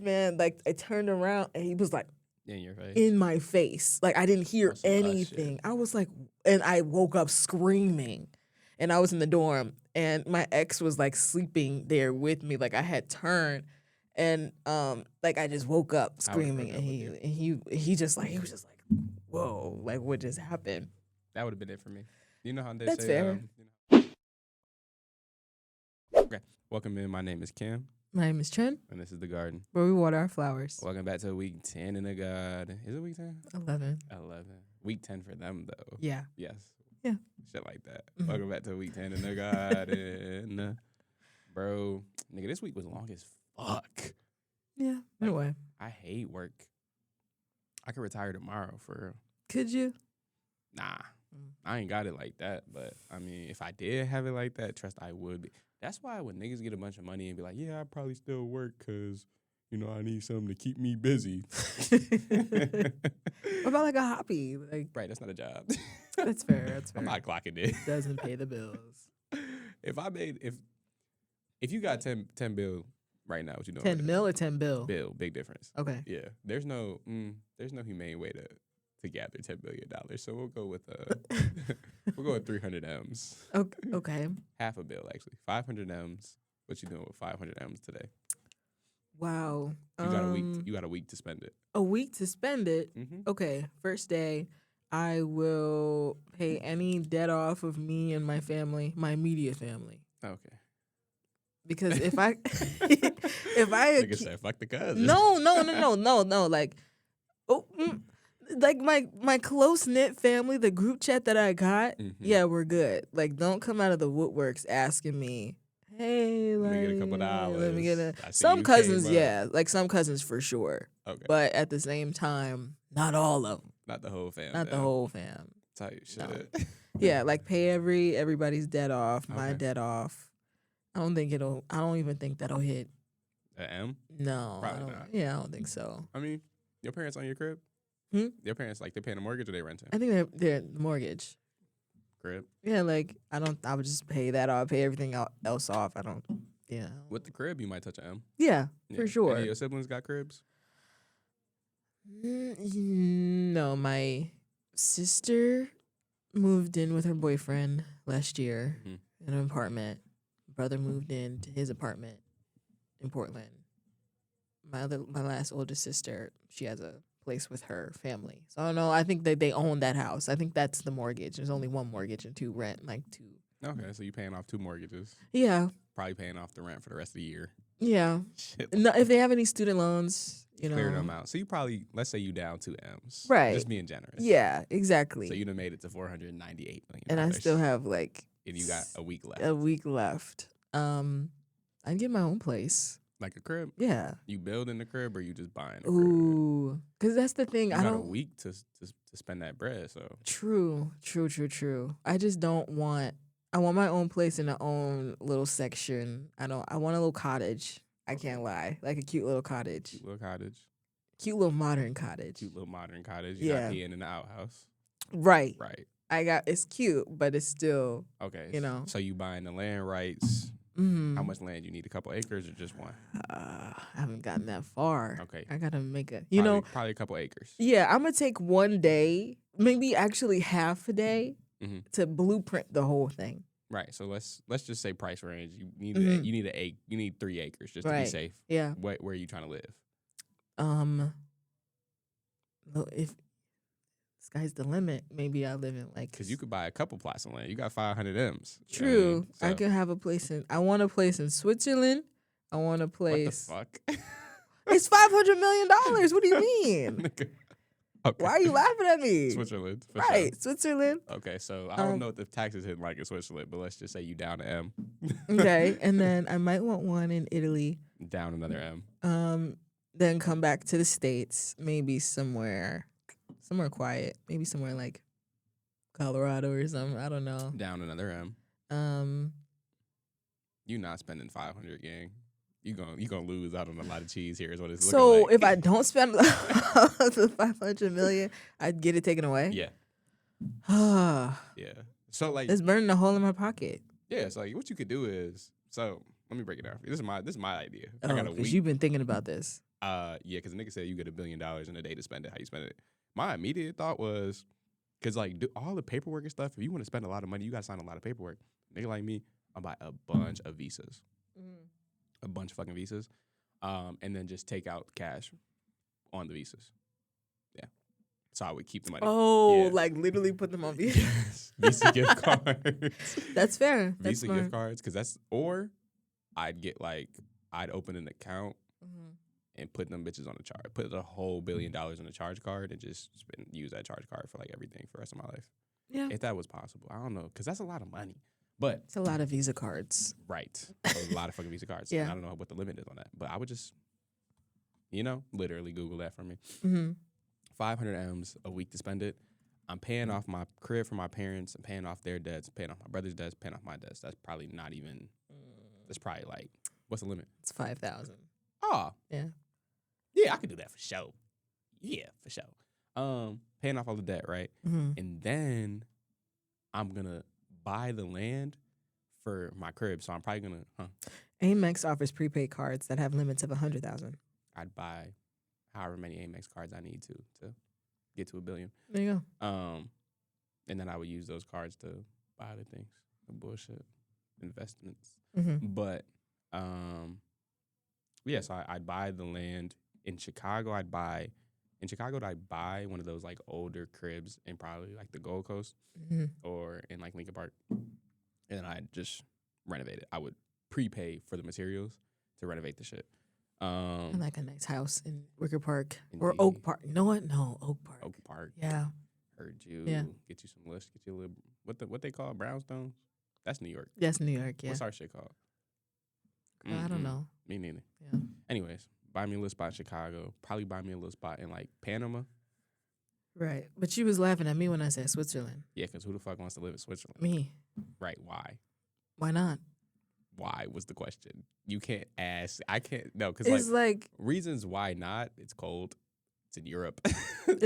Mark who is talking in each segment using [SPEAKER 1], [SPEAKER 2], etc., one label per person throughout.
[SPEAKER 1] man, like I turned around and he was like
[SPEAKER 2] In your face.
[SPEAKER 1] in my face. Like I didn't hear
[SPEAKER 2] On some us
[SPEAKER 1] anything.
[SPEAKER 2] shit.
[SPEAKER 1] I was like, and I woke up screaming. And I was in the dorm and my ex was like sleeping there with me. Like I had turned and like I just woke up
[SPEAKER 2] I would've
[SPEAKER 1] screaming
[SPEAKER 2] broke
[SPEAKER 1] and
[SPEAKER 2] up with
[SPEAKER 1] he was just like, whoa, like what just happened?
[SPEAKER 2] That would have been it for me. You know how they
[SPEAKER 1] That's
[SPEAKER 2] say,
[SPEAKER 1] fair.
[SPEAKER 2] Okay. Welcome in. My name is Kim,
[SPEAKER 1] My name is Chen,
[SPEAKER 2] and this is The Garden.
[SPEAKER 1] where we water our flowers.
[SPEAKER 2] Welcome back to week 10 in the garden. Is it week 10?
[SPEAKER 1] 11.
[SPEAKER 2] 11. Week 10 for them, though.
[SPEAKER 1] Yeah.
[SPEAKER 2] Yes.
[SPEAKER 1] Yeah.
[SPEAKER 2] Shit like that.
[SPEAKER 1] Mhm.
[SPEAKER 2] Welcome back to week 10 in the garden. Bro, nigga, this week was long as fuck.
[SPEAKER 1] Yeah.
[SPEAKER 2] Like,
[SPEAKER 1] Anyway.
[SPEAKER 2] I hate work. I could retire tomorrow for real.
[SPEAKER 1] Could you?
[SPEAKER 2] Nah, I ain't got it like that. But, I mean, if I did have it like that, trust I would be. That's why when niggas get a bunch of money and be like, yeah, I probably still work because, you know, I need something to keep me busy.
[SPEAKER 1] What about like a hobby? Like
[SPEAKER 2] Right, that's not a job.
[SPEAKER 1] that's fair. That's fair.
[SPEAKER 2] I'm not clocking it.
[SPEAKER 1] Doesn't pay the bills.
[SPEAKER 2] If you got 10 bill right now, what you doing?
[SPEAKER 1] 10 mil or 10 bill?
[SPEAKER 2] Bill, big difference.
[SPEAKER 1] Okay.
[SPEAKER 2] Yeah, there's no humane way to gather $10 billion. So we'll go with 300 M's.
[SPEAKER 1] Okay.
[SPEAKER 2] Half a bill actually, 500 M's. What you doing with 500 M's today?
[SPEAKER 1] Wow.
[SPEAKER 2] You got a week. You got a week to spend it.
[SPEAKER 1] A week to spend it.
[SPEAKER 2] Mm-hmm.
[SPEAKER 1] Okay. First day, I will pay any debt off of me and my family, my immediate family.
[SPEAKER 2] Okay.
[SPEAKER 1] Because if I
[SPEAKER 2] Like I said, fuck the cousin.
[SPEAKER 1] No. Like, like my close knit family, the group chat that I got, yeah, we're good. Like, don't come out of the woodworks asking me, hey,
[SPEAKER 2] Let
[SPEAKER 1] like,
[SPEAKER 2] me get a couple dollars.
[SPEAKER 1] let me get a.
[SPEAKER 2] I see
[SPEAKER 1] Some
[SPEAKER 2] you
[SPEAKER 1] cousins,
[SPEAKER 2] came up.
[SPEAKER 1] yeah, like some cousins for sure.
[SPEAKER 2] Okay.
[SPEAKER 1] But at the same time, not all of them.
[SPEAKER 2] Not the whole fam.
[SPEAKER 1] Not the whole fam.
[SPEAKER 2] Type shit.
[SPEAKER 1] No. Yeah, like pay everybody's debt off, my
[SPEAKER 2] Okay.
[SPEAKER 1] debt off. I don't even think that'll hit.
[SPEAKER 2] A M?
[SPEAKER 1] No.
[SPEAKER 2] Probably not.
[SPEAKER 1] Yeah, I don't think so.
[SPEAKER 2] I mean, your parents own your crib?
[SPEAKER 1] Hmm?
[SPEAKER 2] Your parents, like, they paying a mortgage or they renting?
[SPEAKER 1] I think they're mortgage.
[SPEAKER 2] Crib?
[SPEAKER 1] Yeah, like I would just pay that off, pay everything else off. I don't. Yeah.
[SPEAKER 2] With the crib, you might touch an M.
[SPEAKER 1] Yeah, for
[SPEAKER 2] Yeah.
[SPEAKER 1] sure.
[SPEAKER 2] Any of your siblings got cribs?
[SPEAKER 1] No, my sister moved in with her boyfriend last year in an apartment. Brother moved into his apartment in Portland. My last oldest sister, she has a place with her family. So I don't know. I think that they own that house. I think that's the mortgage. There's only one mortgage and two rent, like two.
[SPEAKER 2] Okay, so you paying off 2 mortgages.
[SPEAKER 1] Yeah.
[SPEAKER 2] Probably paying off the rent for the rest of the year.
[SPEAKER 1] Yeah.
[SPEAKER 2] Shit.
[SPEAKER 1] No, if they have any student loans, you know.
[SPEAKER 2] Clear them out. So you probably, let's say you down 2 M's.
[SPEAKER 1] Right.
[SPEAKER 2] Just being generous.
[SPEAKER 1] Yeah, exactly.
[SPEAKER 2] So you done made it to $498 million.
[SPEAKER 1] And I still have like
[SPEAKER 2] And you got a week left.
[SPEAKER 1] a week left. I'd get my own place.
[SPEAKER 2] Like a crib?
[SPEAKER 1] Yeah.
[SPEAKER 2] You building the crib or you just buying a crib?
[SPEAKER 1] Ooh, because that's the thing.
[SPEAKER 2] You
[SPEAKER 1] I
[SPEAKER 2] got
[SPEAKER 1] don't.
[SPEAKER 2] a week to spend that bread, so.
[SPEAKER 1] True. I just don't want. I want my own place in my own little section. I want a little cottage. I can't lie, like a cute little cottage.
[SPEAKER 2] Cute little cottage.
[SPEAKER 1] Cute little modern cottage.
[SPEAKER 2] Cute little modern cottage. You're not peeing in the outhouse.
[SPEAKER 1] Right.
[SPEAKER 2] Right.
[SPEAKER 1] It's cute, but it's still.
[SPEAKER 2] Okay.
[SPEAKER 1] You know.
[SPEAKER 2] So you buying the land rights.
[SPEAKER 1] Mm-hmm.
[SPEAKER 2] How much land you need? A couple acres or just one?
[SPEAKER 1] I haven't gotten that far.
[SPEAKER 2] Okay.
[SPEAKER 1] I gotta make
[SPEAKER 2] probably a couple acres.
[SPEAKER 1] Yeah, I'm gonna take one day, maybe actually half a day, to blueprint the whole thing.
[SPEAKER 2] Right. So let's just say price range. You need you need 3 acres just to be safe.
[SPEAKER 1] Yeah.
[SPEAKER 2] Where are you trying to live?
[SPEAKER 1] If sky's the limit, maybe I live in like.
[SPEAKER 2] Because you could buy a couple plots of land. You got 500 M's.
[SPEAKER 1] True.
[SPEAKER 2] You know what I mean? So,
[SPEAKER 1] I could have a place I want a place in Switzerland. I want a place.
[SPEAKER 2] What the fuck?
[SPEAKER 1] It's $500 million. What do you mean?
[SPEAKER 2] Okay.
[SPEAKER 1] Why are you laughing at me?
[SPEAKER 2] Switzerland. For
[SPEAKER 1] Right,
[SPEAKER 2] sure.
[SPEAKER 1] Switzerland.
[SPEAKER 2] Okay, so I don't know if the taxes hit like in Switzerland, but let's just say you down an M.
[SPEAKER 1] Okay, and then I might want one in Italy.
[SPEAKER 2] Down another M.
[SPEAKER 1] Then come back to the States, maybe somewhere quiet, maybe somewhere like Colorado or something. I don't know.
[SPEAKER 2] Down another M. You not spending 500, gang. You gonna lose out on a lot of cheese here. Is what it's looking like.
[SPEAKER 1] So if I don't spend the $500 million, I'd get it taken away.
[SPEAKER 2] Yeah. Yeah. So like
[SPEAKER 1] it's burning a hole in my pocket.
[SPEAKER 2] Yeah. So like what you could do is let me break it down for you. This is my idea. I got a week.
[SPEAKER 1] Because you've been thinking about this.
[SPEAKER 2] Yeah, because the nigga said you get $1 billion in a day to spend it. How you spend it? My immediate thought was, because like all the paperwork and stuff. If you want to spend a lot of money, you gotta sign a lot of paperwork. Nigga like me, I buy a bunch of visas, a bunch of fucking visas, and then just take out cash on the visas. Yeah, so I would keep the money.
[SPEAKER 1] Oh,
[SPEAKER 2] yeah.
[SPEAKER 1] like literally put them on Visa.
[SPEAKER 2] Yes. Visa gift cards.
[SPEAKER 1] That's fair. That's
[SPEAKER 2] Visa
[SPEAKER 1] smart.
[SPEAKER 2] gift cards, because that's, or I'd get like, I'd open an account and put them bitches on a charge. Put the whole $1 billion on a charge card and just use that charge card for like everything for the rest of my life.
[SPEAKER 1] Yeah.
[SPEAKER 2] If that was possible. I don't know, because that's a lot of money. But
[SPEAKER 1] it's a lot of Visa cards.
[SPEAKER 2] Right. A lot of fucking Visa cards.
[SPEAKER 1] Yeah.
[SPEAKER 2] And I don't know what the limit is on that. But I would just, literally Google that for me. 500 M's a week to spend it. I'm paying off my crib for my parents. I'm paying off their debts. Paying off my brother's debts. Paying off my debts. That's probably not even, that's probably like, what's the limit?
[SPEAKER 1] It's 5,000.
[SPEAKER 2] Oh.
[SPEAKER 1] Yeah.
[SPEAKER 2] Yeah, I could do that for sure. Yeah, for sure. Paying off all the debt, right? And then I'm gonna buy the land for my crib. So I'm probably gonna,
[SPEAKER 1] Amex offers prepaid cards that have limits of 100,000.
[SPEAKER 2] I'd buy however many Amex cards I need to get to $1 billion.
[SPEAKER 1] There you go.
[SPEAKER 2] And then I would use those cards to buy other things, the bullshit investments. But yeah, so I'd buy the land in Chicago. I'd buy one of those like older cribs in probably like the Gold Coast or in like Lincoln Park, and then I'd just renovate it. I would prepay for the materials to renovate the shit.
[SPEAKER 1] I like a nice house in Wicker Park
[SPEAKER 2] Indeed.
[SPEAKER 1] or Oak Park. You know what? No, Oak Park.
[SPEAKER 2] Oak Park.
[SPEAKER 1] Yeah.
[SPEAKER 2] Heard you.
[SPEAKER 1] Yeah.
[SPEAKER 2] Get you some list. Get you a little what they call brownstones. That's New York.
[SPEAKER 1] That's New York. Yeah.
[SPEAKER 2] What's our shit called?
[SPEAKER 1] I don't know.
[SPEAKER 2] Me neither.
[SPEAKER 1] Yeah.
[SPEAKER 2] Anyways, buy me a little spot in Chicago. Probably buy me a little spot in like Panama.
[SPEAKER 1] Right. But you was laughing at me when I said Switzerland.
[SPEAKER 2] Yeah, because who the fuck wants to live in Switzerland?
[SPEAKER 1] Me.
[SPEAKER 2] Right. Why?
[SPEAKER 1] Why not?
[SPEAKER 2] Why was the question. You can't ask. I can't. No, because
[SPEAKER 1] It's like
[SPEAKER 2] reasons why not. It's cold. It's in Europe.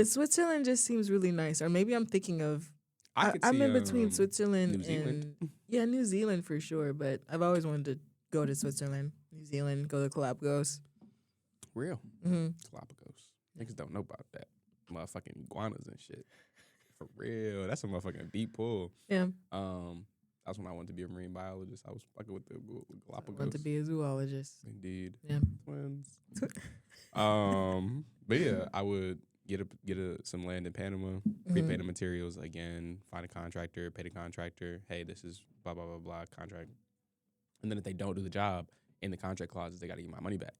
[SPEAKER 1] Switzerland just seems really nice. Or maybe I'm thinking of. I'm in between Switzerland
[SPEAKER 2] New Zealand.
[SPEAKER 1] and New Zealand for sure. But I've always wanted to go to Switzerland, New Zealand, go to Galapagos. Real.
[SPEAKER 2] Galapagos. Niggas don't know about that. Motherfucking iguanas and shit. For real. That's a motherfucking deep pool.
[SPEAKER 1] Yeah.
[SPEAKER 2] That's when I wanted to be a marine biologist. I was fucking with the Galapagos.
[SPEAKER 1] I want to be a zoologist.
[SPEAKER 2] Indeed.
[SPEAKER 1] Yeah.
[SPEAKER 2] Twins. But yeah, I would get some land in Panama, prepay the materials again, find a contractor, pay the contractor. Hey, this is blah blah blah blah contract. And then if they don't do the job in the contract clauses, they got to get my money back.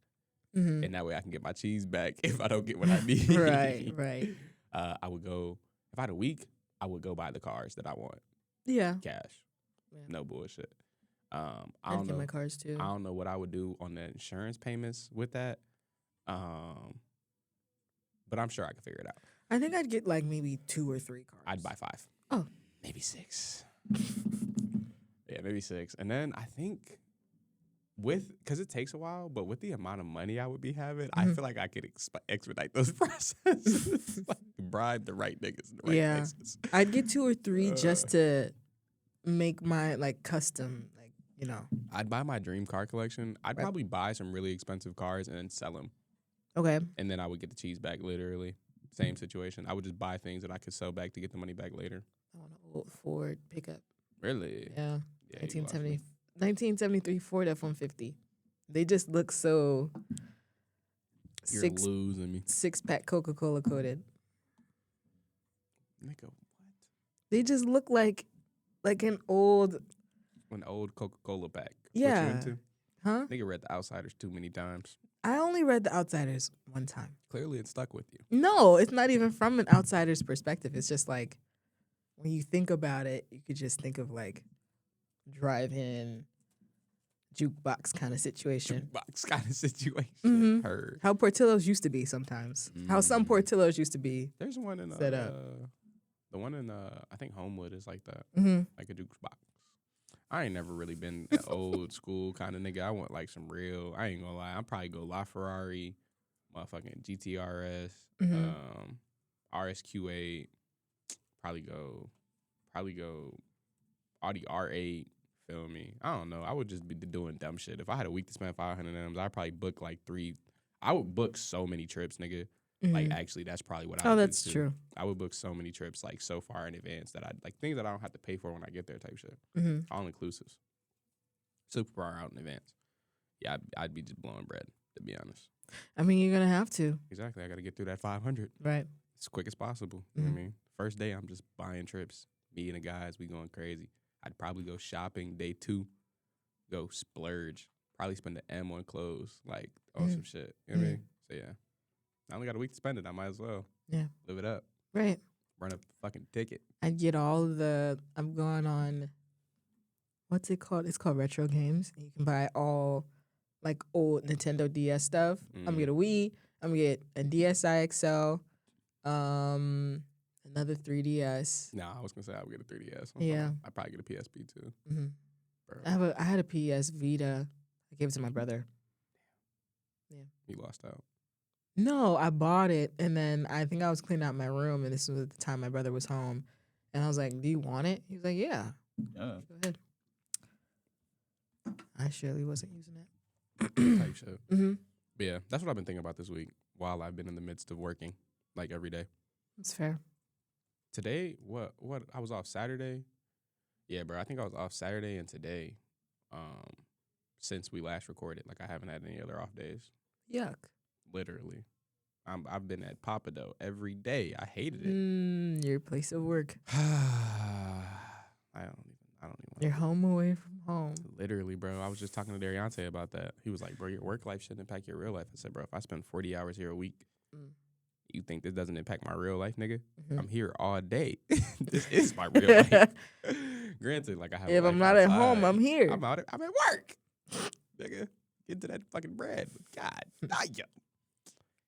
[SPEAKER 2] And that way I can get my cheese back if I don't get what I need.
[SPEAKER 1] Right.
[SPEAKER 2] I would go, if I had a week, I would go buy the cars that I want.
[SPEAKER 1] Yeah.
[SPEAKER 2] Cash. Yeah. No bullshit.
[SPEAKER 1] I don't know. My cars too.
[SPEAKER 2] I don't know what I would do on the insurance payments with that. But I'm sure I can figure it out.
[SPEAKER 1] I think I'd get like maybe 2 or 3 cars.
[SPEAKER 2] I'd buy 5.
[SPEAKER 1] Oh.
[SPEAKER 2] Maybe 6. Yeah, maybe 6. And then I think because it takes a while, but with the amount of money I would be having, I feel like I could expedite those processes. Like bribe the right niggas in the right places.
[SPEAKER 1] I'd get 2 or 3 just to make my like custom, like,
[SPEAKER 2] I'd buy my dream car collection. I'd probably buy some really expensive cars and then sell them.
[SPEAKER 1] Okay.
[SPEAKER 2] And then I would get the cheese back, literally. Same situation. I would just buy things that I could sell back to get the money back later.
[SPEAKER 1] I want an old Ford pickup.
[SPEAKER 2] Really?
[SPEAKER 1] Yeah. 1973 Ford F-150. They just look so
[SPEAKER 2] You're losing me.
[SPEAKER 1] 6-pack Coca-Cola coated.
[SPEAKER 2] Nigga, what?
[SPEAKER 1] They just look like an old
[SPEAKER 2] Coca-Cola pack.
[SPEAKER 1] Yeah.
[SPEAKER 2] What you into?
[SPEAKER 1] Huh?
[SPEAKER 2] Nigga read The Outsiders too many times.
[SPEAKER 1] I only read The Outsiders one time.
[SPEAKER 2] Clearly it stuck with you.
[SPEAKER 1] No, it's not even from an outsider's perspective. It's just like when you think about it, you could just think of like drive-in jukebox kind of situation.
[SPEAKER 2] Jukebox kind of situation. Heard.
[SPEAKER 1] How Portillo's used to be sometimes. How some Portillo's used to be.
[SPEAKER 2] There's one in
[SPEAKER 1] set up.
[SPEAKER 2] The one in I think Homewood is like that. Like a jukebox. I ain't never really been an old school kind of nigga. I want like some real. I ain't gonna lie. I'll probably go LaFerrari, motherfucking GTRS, RSQ8. Probably go Audi R8. Feel me? I don't know. I would just be doing dumb shit. If I had a week to spend 500 M's, I'd probably book like 3. I would book so many trips, nigga. Like, actually, that's probably what I
[SPEAKER 1] Oh,
[SPEAKER 2] would
[SPEAKER 1] that's
[SPEAKER 2] do, too.
[SPEAKER 1] true.
[SPEAKER 2] I would book so many trips, like, so far in advance that like, things that I don't have to pay for when I get there type shit. All inclusives. Super far out in advance. Yeah, I'd be just blowing bread, to be honest.
[SPEAKER 1] I mean, you're going to have to.
[SPEAKER 2] Exactly. I got to get through that 500.
[SPEAKER 1] Right.
[SPEAKER 2] As quick as possible. You know what I mean? First day, I'm just buying trips. Me and the guys, we going crazy. I'd probably go shopping. Day 2, go splurge. Probably spend the M on clothes, like, on some shit. You know what I mean? So, yeah. I only got a week to spend it. I might as well.
[SPEAKER 1] Yeah.
[SPEAKER 2] Live it up.
[SPEAKER 1] Right.
[SPEAKER 2] Run a fucking ticket.
[SPEAKER 1] I get all I'm going on, what's it called? It's called Retro Games. You can buy all, like, old Nintendo DS stuff. I'm going to get a Wii. I'm going to get a DSi XL, another 3DS.
[SPEAKER 2] Nah, I was going to say I would get a 3DS.
[SPEAKER 1] Yeah.
[SPEAKER 2] I'd probably get a PSP, too.
[SPEAKER 1] I had a PS Vita. I gave it to my brother. Yeah.
[SPEAKER 2] You lost out.
[SPEAKER 1] No, I bought it, and then I think I was cleaning out my room, and this was the time my brother was home. And I was like, do you want it? He was like, yeah. Go ahead. I surely wasn't using it.
[SPEAKER 2] Type shit. But yeah, that's what I've been thinking about this week while I've been in the midst of working, like, every day.
[SPEAKER 1] That's fair.
[SPEAKER 2] Today, what? I was off Saturday. Yeah, bro, I think I was off Saturday and today since we last recorded. Like, I haven't had any other off days.
[SPEAKER 1] Yuck.
[SPEAKER 2] Literally. I've been at Papado every day. I hated it.
[SPEAKER 1] Your place of work.
[SPEAKER 2] I don't even
[SPEAKER 1] You're home away from home.
[SPEAKER 2] Literally, bro. I was just talking to Dariante about that. He was like, bro, your work life shouldn't impact your real life. I said, bro, if I spend 40 hours here a week, you think this doesn't impact my real life, nigga? I'm here all day. This is my real life. Granted, like, I have
[SPEAKER 1] if I'm not at home, I'm here.
[SPEAKER 2] I'm at work. Nigga, get to that fucking bread. God, yeah.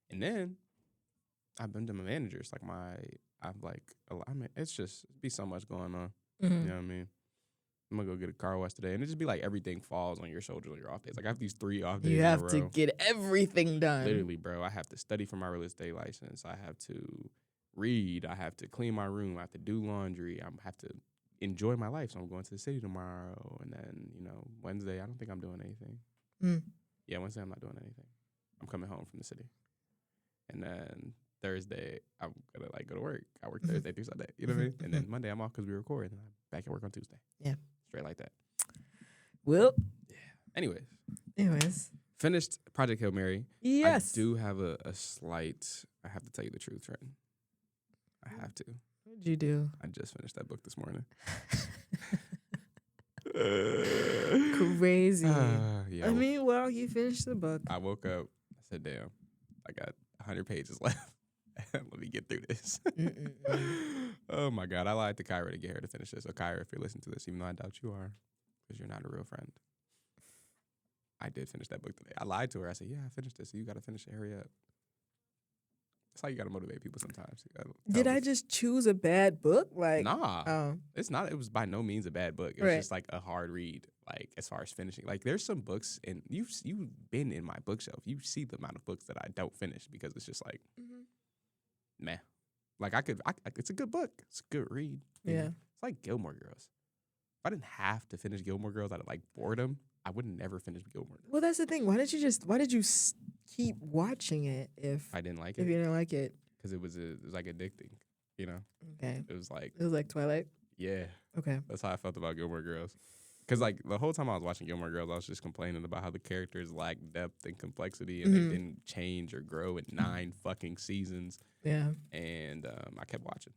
[SPEAKER 2] And then I've been to my managers. Like, it's just be so much going on. You know what I mean? I'm gonna go get a car wash today, and it just be like everything falls on your shoulders on your off days. Like, I have these 3 off days.
[SPEAKER 1] You have to get everything done.
[SPEAKER 2] Literally, bro. I have to study for my real estate license. I have to read. I have to clean my room. I have to do laundry. I have to enjoy my life. So I'm going to the city tomorrow, and then Wednesday. I don't think I'm doing anything. Yeah, Wednesday I'm not doing anything. I'm coming home from the city, and then Thursday I'm gonna go to work. I work Thursday through Sunday. You know what I mean? And then Monday I'm off because we record, and I'm back at work on Tuesday.
[SPEAKER 1] Yeah.
[SPEAKER 2] Straight like that.
[SPEAKER 1] Well.
[SPEAKER 2] Yeah.
[SPEAKER 1] Anyways.
[SPEAKER 2] Finished Project Hail Mary.
[SPEAKER 1] Yes.
[SPEAKER 2] I do have a slight. I have to tell you the truth, Trent. I have to.
[SPEAKER 1] What'd you do?
[SPEAKER 2] I just finished that book this morning.
[SPEAKER 1] Crazy.
[SPEAKER 2] Yeah.
[SPEAKER 1] I mean, well, you finished the book.
[SPEAKER 2] I woke up. I said, "Damn, I got 100 pages left. Let me get through this." Oh my God, I lied to Kyra to get her to finish this. So Kyra, if you're listening to this, even though I doubt you are, because you're not a real friend, I did finish that book today. I lied to her. I said, "Yeah, I finished this. So you got to finish it. Hurry up." That's how you got to motivate people sometimes.
[SPEAKER 1] Did I just choose a bad book? Like,
[SPEAKER 2] nah, it's not. It was by no means a bad book. It was just like a hard read. Like, as far as finishing, like, there's some books, and you've been in my bookshelf. You see the amount of books that I don't finish because it's just like, meh. Like, it's a good book. It's a good read.
[SPEAKER 1] Yeah.
[SPEAKER 2] It's like Gilmore Girls. If I didn't have to finish Gilmore Girls out of like boredom, I would never finish Gilmore Girls.
[SPEAKER 1] Well, that's the thing. Why did you keep watching it if
[SPEAKER 2] I didn't like it?
[SPEAKER 1] If you didn't like it,
[SPEAKER 2] because it was like addicting.
[SPEAKER 1] Okay.
[SPEAKER 2] It was like
[SPEAKER 1] Twilight.
[SPEAKER 2] Yeah.
[SPEAKER 1] Okay.
[SPEAKER 2] That's how I felt about Gilmore Girls. Because, like, the whole time I was watching Gilmore Girls, I was just complaining about how the characters lacked depth and complexity, and they didn't change or grow in 9 fucking seasons.
[SPEAKER 1] Yeah.
[SPEAKER 2] And I kept watching.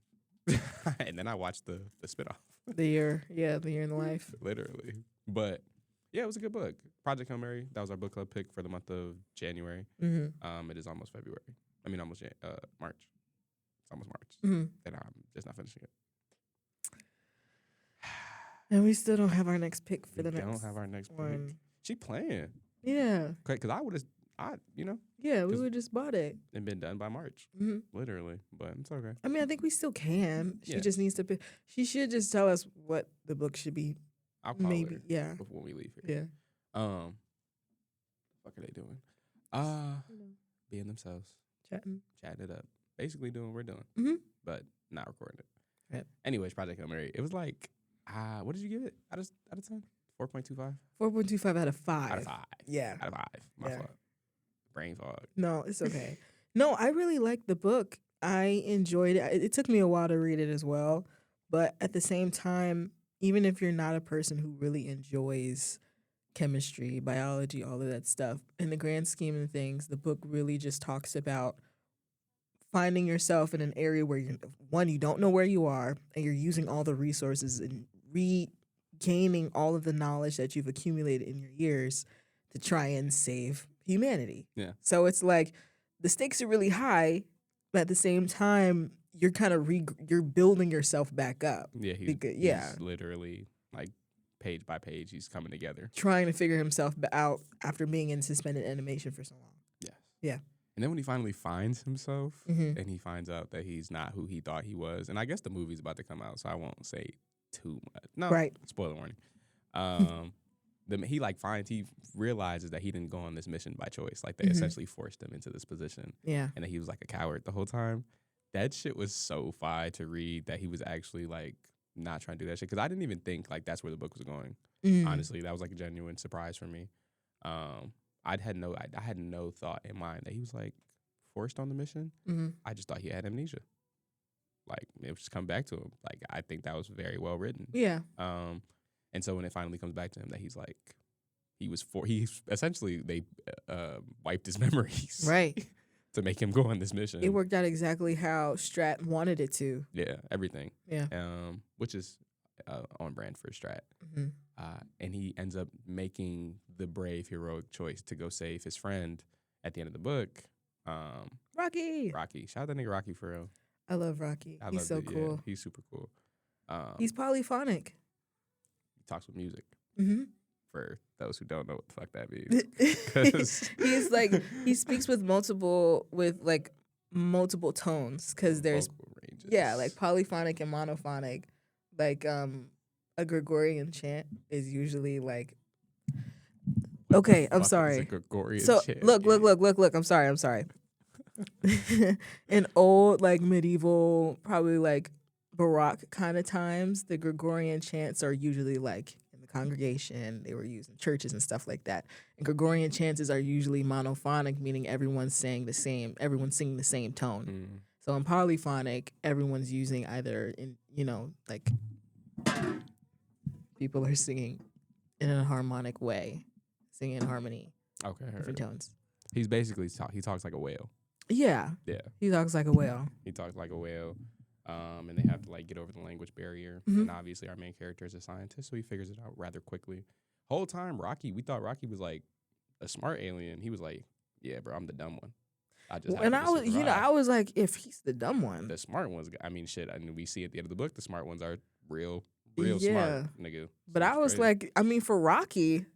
[SPEAKER 2] And then I watched the spinoff.
[SPEAKER 1] The year in the life.
[SPEAKER 2] Literally. But, yeah, it was a good book. Project Hail Mary, that was our book club pick for the month of January. It is almost February. I mean, almost March. It's almost March. And I'm just not finishing it.
[SPEAKER 1] And we still don't have our next pick for the next.
[SPEAKER 2] We don't have our next
[SPEAKER 1] one.
[SPEAKER 2] pick. She playing.
[SPEAKER 1] Yeah.
[SPEAKER 2] Because I would have,
[SPEAKER 1] Yeah, we would just bought it.
[SPEAKER 2] And been done by March. Literally. But it's okay.
[SPEAKER 1] I mean, I think we still can. She
[SPEAKER 2] Yeah.
[SPEAKER 1] just needs to pick. She should just tell us what the book should be.
[SPEAKER 2] I'll call
[SPEAKER 1] Maybe.
[SPEAKER 2] her.
[SPEAKER 1] Yeah.
[SPEAKER 2] Before we leave here.
[SPEAKER 1] Yeah.
[SPEAKER 2] What the fuck are they doing? Being themselves.
[SPEAKER 1] Chatting
[SPEAKER 2] it up. Basically doing what we're doing. But not recording it.
[SPEAKER 1] Right.
[SPEAKER 2] Anyways, Project Hail Mary. It was like, what did you give it out of 10? 4.25?
[SPEAKER 1] 4.25 out of 5.
[SPEAKER 2] Out of 5.
[SPEAKER 1] Yeah.
[SPEAKER 2] Out of 5. My fault. brain fog.
[SPEAKER 1] No, it's okay. No, I really liked the book. I enjoyed it. It took me a while to read it as well, but at the same time, even if you're not a person who really enjoys chemistry, biology, all of that stuff, in the grand scheme of things, the book really just talks about finding yourself in an area where you don't know where you are, and you're using all the resources and regaining all of the knowledge that you've accumulated in your years to try and save humanity.
[SPEAKER 2] Yeah.
[SPEAKER 1] So it's like the stakes are really high, but at the same time, you're kind of you're building yourself back up.
[SPEAKER 2] Yeah, he's literally like page by page, he's coming together,
[SPEAKER 1] trying to figure himself out after being in suspended animation for so long.
[SPEAKER 2] Yes.
[SPEAKER 1] Yeah.
[SPEAKER 2] And then when he finally finds himself,
[SPEAKER 1] Mhm.
[SPEAKER 2] and he finds out that he's not who he thought he was, and I guess the movie's about to come out, so I won't say too much. No,
[SPEAKER 1] Right.
[SPEAKER 2] Spoiler warning. He realizes that he didn't go on this mission by choice. Like they essentially forced him into this position.
[SPEAKER 1] Yeah.
[SPEAKER 2] And that he was like a coward the whole time. That shit was so fire to read that he was actually like not trying to do that shit. Because I didn't even think like that's where the book was going. Honestly, that was like a genuine surprise for me. I had no thought in mind that he was like forced on the mission. I just thought he had amnesia. Like it would just come back to him. Like I think that was very well written.
[SPEAKER 1] Yeah.
[SPEAKER 2] And so when it finally comes back to him that he's like, they wiped his memories.
[SPEAKER 1] Right.
[SPEAKER 2] To make him go on this mission.
[SPEAKER 1] It worked out exactly how Strat wanted it to.
[SPEAKER 2] Yeah, everything.
[SPEAKER 1] Yeah.
[SPEAKER 2] Which is on brand for Strat. And he ends up making the brave, heroic choice to go save his friend at the end of the book.
[SPEAKER 1] Rocky.
[SPEAKER 2] Shout out that nigga Rocky for real.
[SPEAKER 1] I love Rocky. He's so cool.
[SPEAKER 2] Yeah, he's super cool.
[SPEAKER 1] He's polyphonic.
[SPEAKER 2] He talks with music. For those who don't know what the fuck that means.
[SPEAKER 1] He's like, he speaks with multiple tones because there's
[SPEAKER 2] ranges.
[SPEAKER 1] Yeah, like polyphonic and monophonic. Like a Gregorian chant is usually like, okay, I'm sorry. So look, I'm sorry. In old like medieval, probably like Baroque kind of times, the Gregorian chants are usually like in the congregation. They were used in churches and stuff like that. And Gregorian chants are usually monophonic, meaning everyone's singing the same tone. So in polyphonic, everyone's using either like people are singing in a harmonic way, singing in harmony.
[SPEAKER 2] Okay,
[SPEAKER 1] different tones.
[SPEAKER 2] He's basically he talks like a whale.
[SPEAKER 1] Yeah. He talks like a whale.
[SPEAKER 2] And they have to like get over the language barrier. And obviously our main character is a scientist, so he figures it out rather quickly. Whole time we thought Rocky was like a smart alien. He was like, yeah, bro, I'm the dumb one.
[SPEAKER 1] I was like, if he's the dumb one,
[SPEAKER 2] the smart ones. I mean, shit. And we see at the end of the book, the smart ones are real smart, nigga.
[SPEAKER 1] But I was like, I mean, for Rocky,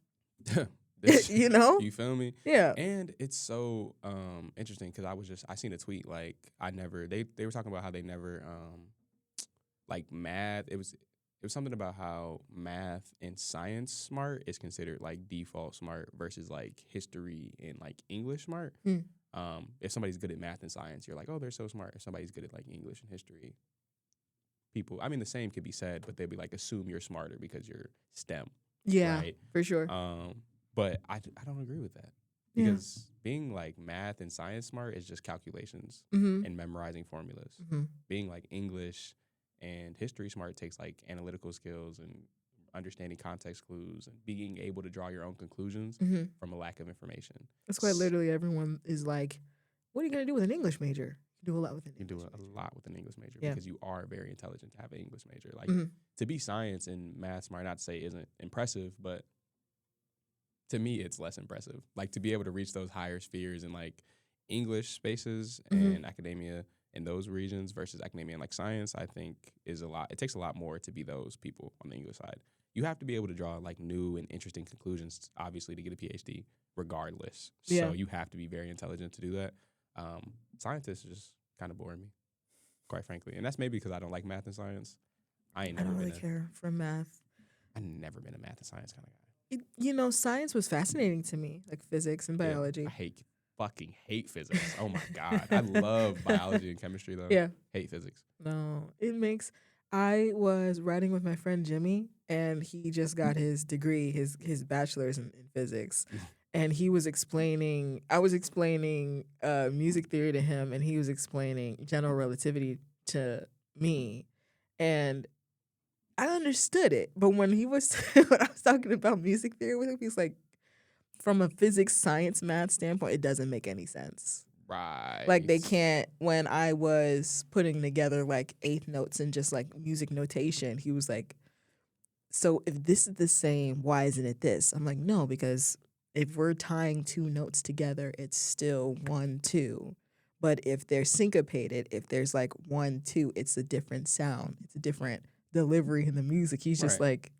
[SPEAKER 2] you feel me?
[SPEAKER 1] Yeah.
[SPEAKER 2] And it's so interesting because I seen a tweet like they were talking about how they never like math. It was something about how math and science smart is considered like default smart versus like history and like English smart. If somebody's good at math and science, you're like, oh, they're so smart. If somebody's good at like English and history, people, I mean, the same could be said, but they'd be like, assume you're smarter because you're STEM.
[SPEAKER 1] Yeah,
[SPEAKER 2] right?
[SPEAKER 1] for sure.
[SPEAKER 2] But I don't agree with that because being like math and science smart is just calculations and memorizing formulas. Being like English and history smart takes like analytical skills and understanding context clues and being able to draw your own conclusions from a lack of information.
[SPEAKER 1] That's why literally everyone is like, what are you going to do with an English major? You do a lot with an
[SPEAKER 2] English major because you are very intelligent to have an English major. Like to be science and math smart, not to say isn't impressive, but to me, it's less impressive. Like to be able to reach those higher spheres in like English spaces and academia in those regions versus academia and like science, I think is a lot. It takes a lot more to be those people on the English side. You have to be able to draw like new and interesting conclusions, obviously, to get a PhD, regardless. So you have to be very intelligent to do that. Scientists just kind of bore me, quite frankly. And that's maybe because I don't like math and science. I don't really
[SPEAKER 1] care for math.
[SPEAKER 2] I've never been a math and science kind of guy.
[SPEAKER 1] Science was fascinating to me, like physics and biology.
[SPEAKER 2] I fucking hate physics. Oh my God. I love biology and chemistry though.
[SPEAKER 1] Yeah.
[SPEAKER 2] Hate physics.
[SPEAKER 1] No, I was riding with my friend Jimmy and he just got his degree, his bachelor's in physics. and he was explaining. I was explaining music theory to him, and he was explaining general relativity to me, and I understood it. But when he was when I was talking about music theory with him, he's like, from a physics, science, math standpoint, it doesn't make any sense.
[SPEAKER 2] Right.
[SPEAKER 1] Like they can't. When I was putting together like eighth notes and just like music notation, he was like, so if this is the same, why isn't it this? I'm like, no, because if we're tying two notes together, it's still 1, 2. But if they're syncopated, if there's like 1, 2, it's a different sound. It's a different delivery in the music. He's just
[SPEAKER 2] Right.
[SPEAKER 1] like,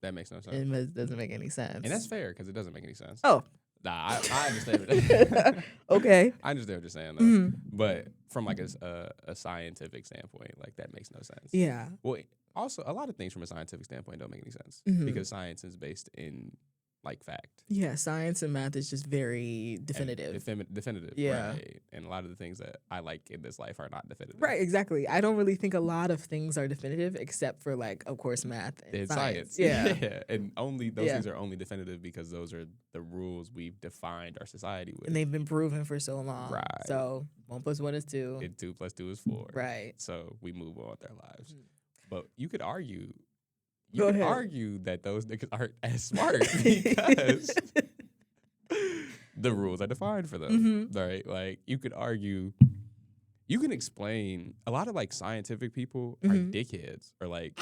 [SPEAKER 2] That makes no sense.
[SPEAKER 1] it doesn't make any sense.
[SPEAKER 2] And that's fair because it doesn't make any sense.
[SPEAKER 1] Oh.
[SPEAKER 2] Nah, I understand.
[SPEAKER 1] Okay.
[SPEAKER 2] I understand what you're saying, though.
[SPEAKER 1] Mhm.
[SPEAKER 2] But from like a scientific standpoint, like that makes no sense.
[SPEAKER 1] Yeah.
[SPEAKER 2] Well, also, a lot of things from a scientific standpoint don't make any sense
[SPEAKER 1] Mhm.
[SPEAKER 2] because science is based in like fact.
[SPEAKER 1] Yeah, science and math is just very definitive.
[SPEAKER 2] Definitive.
[SPEAKER 1] Yeah.
[SPEAKER 2] Right. And a lot of the things that I like in this life are not definitive.
[SPEAKER 1] Right, exactly. I don't really think a lot of things are definitive except for like, of course, math and
[SPEAKER 2] It's
[SPEAKER 1] science.
[SPEAKER 2] science.
[SPEAKER 1] Yeah.
[SPEAKER 2] Yeah. And only those
[SPEAKER 1] Yeah.
[SPEAKER 2] things are only definitive because those are the rules we've defined our society with.
[SPEAKER 1] And they've been proven for so long.
[SPEAKER 2] Right.
[SPEAKER 1] So 1 + 1 is 2.
[SPEAKER 2] And 2 + 2 is 4.
[SPEAKER 1] Right.
[SPEAKER 2] So we move on with our lives. But you could argue
[SPEAKER 1] Go ahead.
[SPEAKER 2] argue that those niggas aren't as smart because the rules are defined for them. Right? Like you could argue, you can explain a lot of like scientific people are dickheads or like,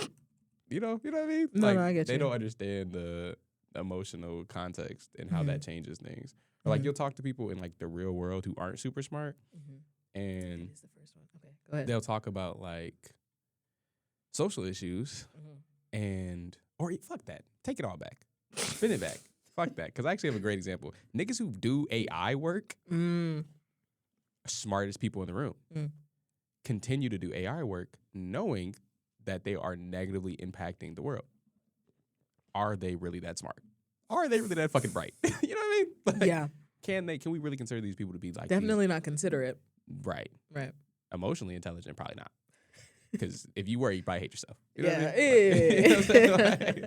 [SPEAKER 2] you know what I mean?
[SPEAKER 1] No,
[SPEAKER 2] like
[SPEAKER 1] I get
[SPEAKER 2] they
[SPEAKER 1] you.
[SPEAKER 2] don't understand the emotional context and how that changes things. Or like you'll talk to people in like the real world who aren't super smart, and
[SPEAKER 1] It's the first one. Okay, go ahead.
[SPEAKER 2] they'll talk about like social issues and fuck that. Take it all back. Spin it back. Fuck that. Because I actually have a great example. Niggas who do AI work, smartest people in the room, continue to do AI work knowing that they are negatively impacting the world. Are they really that smart? Are they really that fucking bright? You know what I mean? Like,
[SPEAKER 1] Yeah,
[SPEAKER 2] Can we really consider these people to be like
[SPEAKER 1] definitely not considerate.
[SPEAKER 2] right?
[SPEAKER 1] Right.
[SPEAKER 2] Emotionally intelligent, probably not. Because if you were, you probably hate yourself. You know
[SPEAKER 1] Yeah,
[SPEAKER 2] what I mean? Like, you know what I'm saying?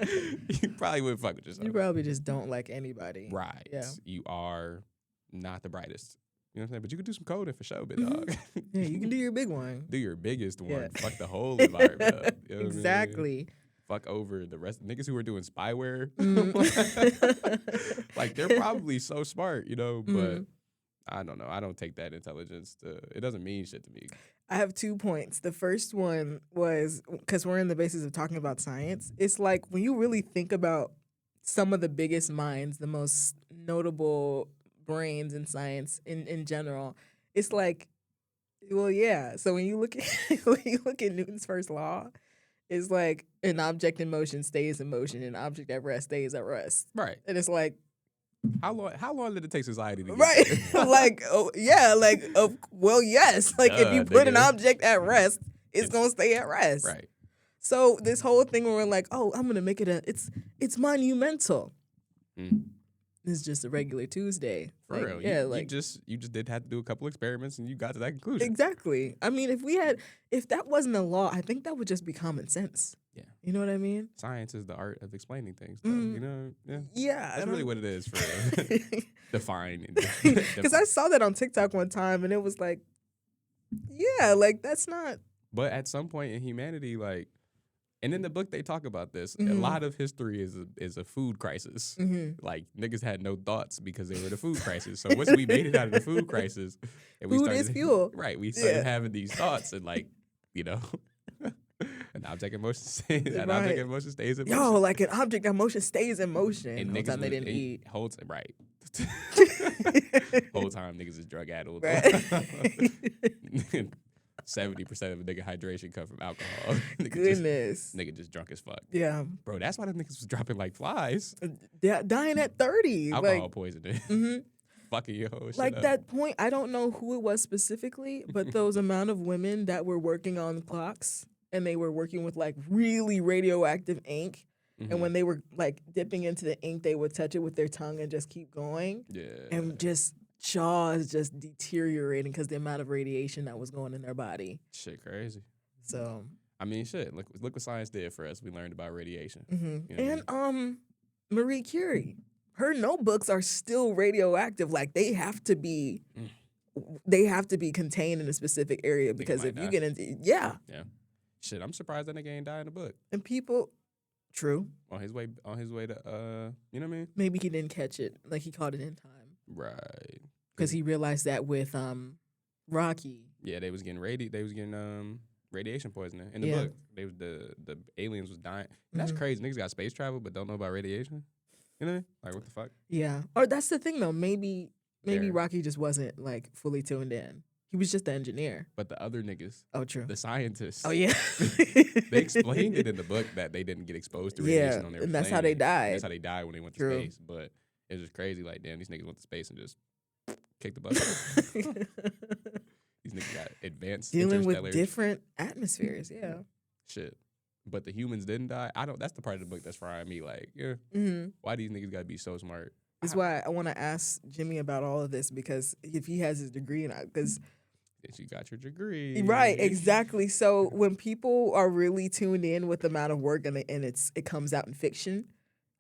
[SPEAKER 2] Like, you probably wouldn't fuck with yourself.
[SPEAKER 1] You probably just don't like anybody.
[SPEAKER 2] Right.
[SPEAKER 1] Yeah.
[SPEAKER 2] You are not the brightest. You know what I'm saying? But you can do some coding for sure, big dog.
[SPEAKER 1] Yeah, you can do your big one.
[SPEAKER 2] Do your biggest one.
[SPEAKER 1] Yeah.
[SPEAKER 2] Fuck the whole environment up. You know what I mean?
[SPEAKER 1] Exactly.
[SPEAKER 2] Fuck over the rest. Niggas who are doing spyware.
[SPEAKER 1] Mm.
[SPEAKER 2] Like, they're probably so smart, you know, but I don't know. I don't take that intelligence it doesn't mean shit to me.
[SPEAKER 1] I have 2 points. The first one was, because we're in the basis of talking about science, it's like when you really think about some of the biggest minds, the most notable brains in science in general, it's like, well, yeah. So when you look at Newton's first law, it's like an object in motion stays in motion, and an object at rest stays at rest.
[SPEAKER 2] Right.
[SPEAKER 1] And it's like,
[SPEAKER 2] How long did it take society to get
[SPEAKER 1] right.
[SPEAKER 2] there?
[SPEAKER 1] Like, oh, yeah, like, well, yes. Like, if you put an
[SPEAKER 2] nigga.
[SPEAKER 1] object at rest, it's going to stay at rest.
[SPEAKER 2] Right.
[SPEAKER 1] So this whole thing where we're like, oh, I'm going to make it it's monumental. It's just a regular Tuesday.
[SPEAKER 2] For
[SPEAKER 1] Like,
[SPEAKER 2] real.
[SPEAKER 1] Yeah,
[SPEAKER 2] you just did have to do a couple experiments and you got to that conclusion.
[SPEAKER 1] exactly. I mean, if that wasn't a law, I think that would just be common sense.
[SPEAKER 2] Yeah.
[SPEAKER 1] You know what I mean?
[SPEAKER 2] Science is the art of explaining things, though. You know? Yeah.
[SPEAKER 1] Yeah.
[SPEAKER 2] That's really what it is for define.
[SPEAKER 1] Because I saw that on TikTok one time and it was like, yeah, like that's not.
[SPEAKER 2] But at some point in humanity, like, and in the book they talk about this, a lot of history is a food crisis. Like, niggas had no thoughts because they were in a food crisis. So once we made it out of the food crisis, and
[SPEAKER 1] Food is fuel.
[SPEAKER 2] Right, we started having these thoughts and like, you know, an object in motion stays in motion.
[SPEAKER 1] Yo, like an object in motion stays in motion.
[SPEAKER 2] And
[SPEAKER 1] The whole
[SPEAKER 2] niggas
[SPEAKER 1] time they didn't eat.
[SPEAKER 2] Right. Whole time niggas is drug addled.
[SPEAKER 1] Right.
[SPEAKER 2] 70% of a nigga hydration come from alcohol.
[SPEAKER 1] Goodness.
[SPEAKER 2] Nigga just drunk as fuck.
[SPEAKER 1] Yeah.
[SPEAKER 2] Bro, that's why them niggas was dropping like flies.
[SPEAKER 1] Dying at 30.
[SPEAKER 2] Alcohol
[SPEAKER 1] Like,
[SPEAKER 2] poisoning. Fucking your whole shit
[SPEAKER 1] like
[SPEAKER 2] up.
[SPEAKER 1] that point, I don't know who it was specifically, but those amount of women that were working on clocks and they were working with like really radioactive ink. And when they were like dipping into the ink, they would touch it with their tongue and just keep going.
[SPEAKER 2] Yeah.
[SPEAKER 1] And just jaws just deteriorating because the amount of radiation that was going in their body.
[SPEAKER 2] Shit crazy.
[SPEAKER 1] So
[SPEAKER 2] I mean, shit. Look what science did for us. We learned about radiation.
[SPEAKER 1] mhm.
[SPEAKER 2] You know what I
[SPEAKER 1] And Marie Curie, her notebooks are still radioactive. Like they have to be contained in a specific area because if you get into
[SPEAKER 2] yeah. Shit, I'm surprised that nigga ain't die in the book.
[SPEAKER 1] And people, true.
[SPEAKER 2] On his way to you know what I mean?
[SPEAKER 1] Maybe he didn't catch it. Like he caught it in time.
[SPEAKER 2] Right.
[SPEAKER 1] Because he realized that with Rocky.
[SPEAKER 2] Yeah, they was getting radiation poisoning in the book. They was the aliens was dying. And that's crazy. Niggas got space travel but don't know about radiation. You know? Like what the fuck?
[SPEAKER 1] Yeah. Or that's the thing though. Maybe Rocky just wasn't like fully tuned in. He was just the engineer.
[SPEAKER 2] But the other niggas,
[SPEAKER 1] true.
[SPEAKER 2] The scientists.
[SPEAKER 1] Oh yeah.
[SPEAKER 2] They explained it in the book that they didn't get exposed to radiation on their
[SPEAKER 1] and that's how they died.
[SPEAKER 2] That's how they died when they went to space. But it was just crazy. Like, damn, these niggas went to space and just kicked the butt. These niggas got advanced
[SPEAKER 1] dealing with different atmospheres. Yeah.
[SPEAKER 2] Shit. But the humans didn't die. That's the part of the book that's frying me. Like, why these niggas gotta be so smart?
[SPEAKER 1] That's why I want to ask Jimmy about all of this because if he has his degree and because.
[SPEAKER 2] You got your degree.
[SPEAKER 1] Right, exactly. So when people are really tuned in with the amount of work and it comes out in fiction,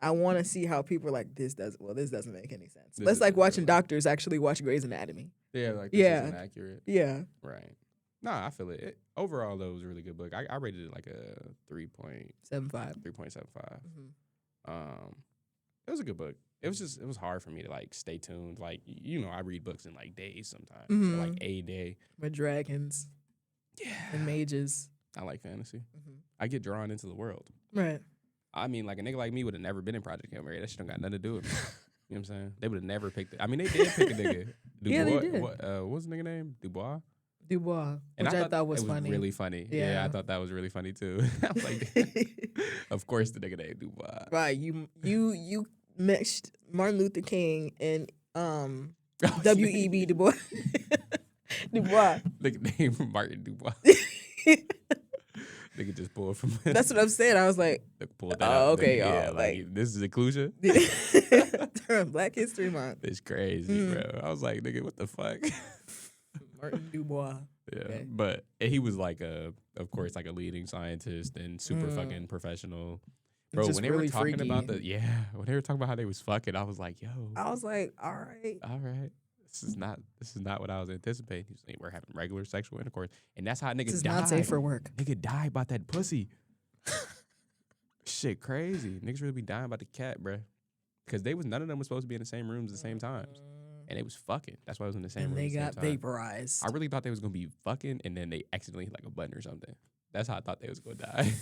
[SPEAKER 1] I want to see how people are like, this doesn't make any sense. That's like watching doctors actually watch Grey's Anatomy.
[SPEAKER 2] Yeah, like this isn't accurate.
[SPEAKER 1] Yeah.
[SPEAKER 2] Right. Nah, I feel it. Overall, though, it was a really good book. I rated it like a 3.75. 3.75. It was a good book. It was hard for me to like stay tuned. Like, I read books in like days sometimes. Or like a day.
[SPEAKER 1] With dragons.
[SPEAKER 2] Yeah.
[SPEAKER 1] And mages.
[SPEAKER 2] I like fantasy. I get drawn into the world.
[SPEAKER 1] Right.
[SPEAKER 2] I mean, like a nigga like me would have never been in Project Hail Mary. That shit don't got nothing to do with me. You know what I'm saying? They would have never picked it. I mean, they did pick a nigga. Dubois,
[SPEAKER 1] yeah, they did.
[SPEAKER 2] What was the nigga name? Dubois?
[SPEAKER 1] Which I thought was funny.
[SPEAKER 2] Really funny. Yeah, I thought that was really funny too. I was like, of course the nigga named Dubois.
[SPEAKER 1] Right. You mixed Martin Luther King and W.E.B. Du Bois. Dubois.
[SPEAKER 2] Nigga named Martin Dubois. Nigga just pulled from.
[SPEAKER 1] That's what I'm saying. I was like,
[SPEAKER 2] pull that out.
[SPEAKER 1] Okay,
[SPEAKER 2] y'all.
[SPEAKER 1] yeah,
[SPEAKER 2] like this is inclusion.
[SPEAKER 1] Black History Month.
[SPEAKER 2] It's crazy, bro. I was like, nigga, what the fuck?
[SPEAKER 1] Martin Dubois.
[SPEAKER 2] Yeah, okay. But he was like of course, like a leading scientist and super fucking professional. Bro, when they were talking freaky. About when they were talking about how they was fucking, I was like, yo.
[SPEAKER 1] I was like, all right.
[SPEAKER 2] This is not what I was anticipating. He was like, we're having regular sexual intercourse. And that's how niggas died.
[SPEAKER 1] This is not safe for work.
[SPEAKER 2] Nigga died about that pussy. Shit crazy. Niggas really be dying about the cat, bro. Because none of them was supposed to be in the same rooms at the same time. And they was fucking. That's why I was in the same room.
[SPEAKER 1] And they got vaporized.
[SPEAKER 2] I really thought they was going to be fucking, and then they accidentally hit like a button or something. That's how I thought they was going to die.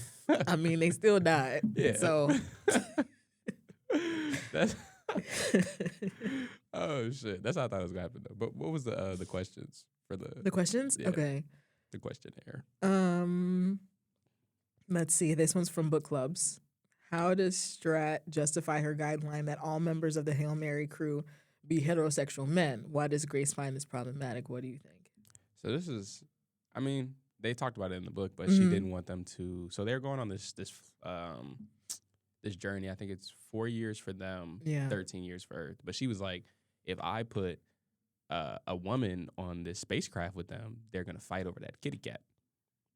[SPEAKER 1] I mean, they still died. Yeah. So.
[SPEAKER 2] That's... Oh, shit. That's how I thought it was going to happen, though. But what was the questions for the...
[SPEAKER 1] The questions? Yeah, okay.
[SPEAKER 2] The questionnaire.
[SPEAKER 1] Let's see. This one's from Book Clubs. How does Strat justify her guideline that all members of the Hail Mary crew be heterosexual men? Why does Grace find this problematic? What do you think?
[SPEAKER 2] So this is... I mean, they talked about it in the book, but she didn't want them to... So they're going on this journey. I think it's 4 years for them, 13 years for Earth. But she was like, if I put a woman on this spacecraft with them, they're going to fight over that kitty cat,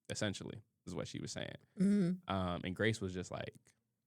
[SPEAKER 2] essentially, is what she was saying. And Grace was just like,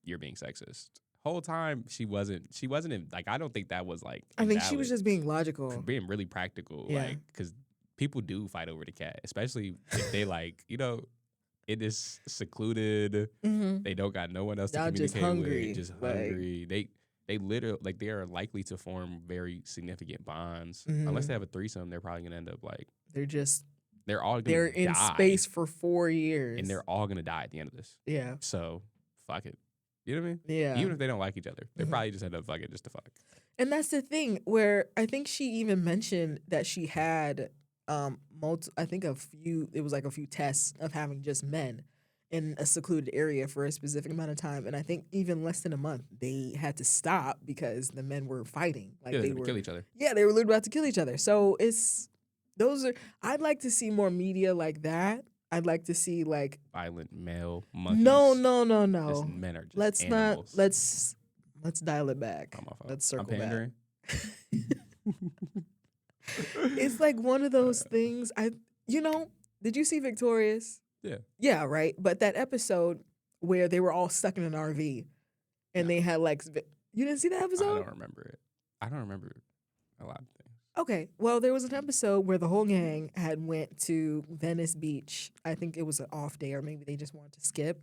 [SPEAKER 2] you're being sexist. Whole time, she wasn't like, I don't think that was like
[SPEAKER 1] I think she was just being logical.
[SPEAKER 2] Being really practical, like, because people do fight over the cat, especially if they like, it is secluded. They don't got no one else to communicate with. Just hungry. They literally, like, they are likely to form very significant bonds. Unless they have a threesome, they're probably gonna end up like they're
[SPEAKER 1] in space for 4 years,
[SPEAKER 2] and they're all gonna die at the end of this.
[SPEAKER 1] Yeah.
[SPEAKER 2] So fuck it. You know what I mean?
[SPEAKER 1] Yeah.
[SPEAKER 2] Even if they don't like each other, they probably just end up fucking just to fuck.
[SPEAKER 1] And that's the thing where I think she even mentioned that she had it was like a few tests of having just men in a secluded area for a specific amount of time, and I think even less than a month they had to stop because the men were fighting. Like they were
[SPEAKER 2] kill each other.
[SPEAKER 1] Yeah, they were literally about to kill each other. So I'd like to see more media like that. I'd like to see like
[SPEAKER 2] violent male monkeys.
[SPEAKER 1] No.
[SPEAKER 2] Just men are just animals.
[SPEAKER 1] Let's dial it back. Let's circle back. It's like one of those things. Did you see Victorious?
[SPEAKER 2] Yeah.
[SPEAKER 1] Yeah, right. But that episode where they were all stuck in an RV, and they had like, You didn't see that
[SPEAKER 2] I
[SPEAKER 1] episode?
[SPEAKER 2] don't remember it. I don't remember a lot of things.
[SPEAKER 1] Okay, well, there was an episode where the whole gang had went to Venice Beach. I think it was an off day, or maybe they just wanted to skip.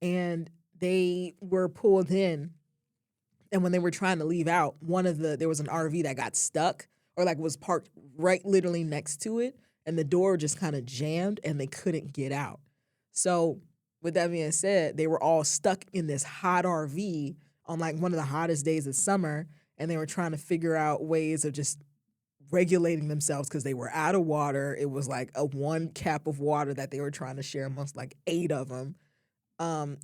[SPEAKER 1] And they were pulled in, and when they were trying to leave out, there was an RV that got stuck, or like was parked right literally next to it, and the door just kind of jammed, and they couldn't get out. So, with that being said, they were all stuck in this hot RV on like one of the hottest days of summer, and they were trying to figure out ways of just regulating themselves because they were out of water. It was like a one cap of water that they were trying to share amongst like 8 of them.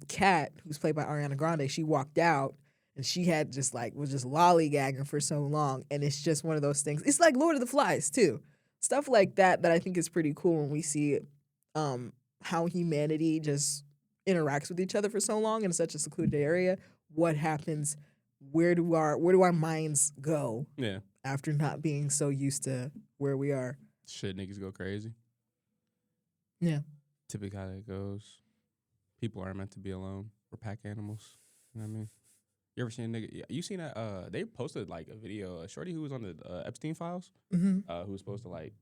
[SPEAKER 1] Kat, who's played by Ariana Grande, she walked out and she had just like was just lollygagging for so long, and it's just one of those things. It's like Lord of the Flies too, stuff like that I think is pretty cool when we see how humanity just interacts with each other for so long in such a secluded area. What happens? Where do our minds go?
[SPEAKER 2] Yeah.
[SPEAKER 1] After not being so used to where we are.
[SPEAKER 2] Shit, niggas go crazy.
[SPEAKER 1] Yeah.
[SPEAKER 2] Typically how that goes. People aren't meant to be alone. We're pack animals. You know what I mean? You ever seen a nigga? Yeah, you seen that? They posted like a video. A shorty who was on the Epstein files. Who was supposed to like,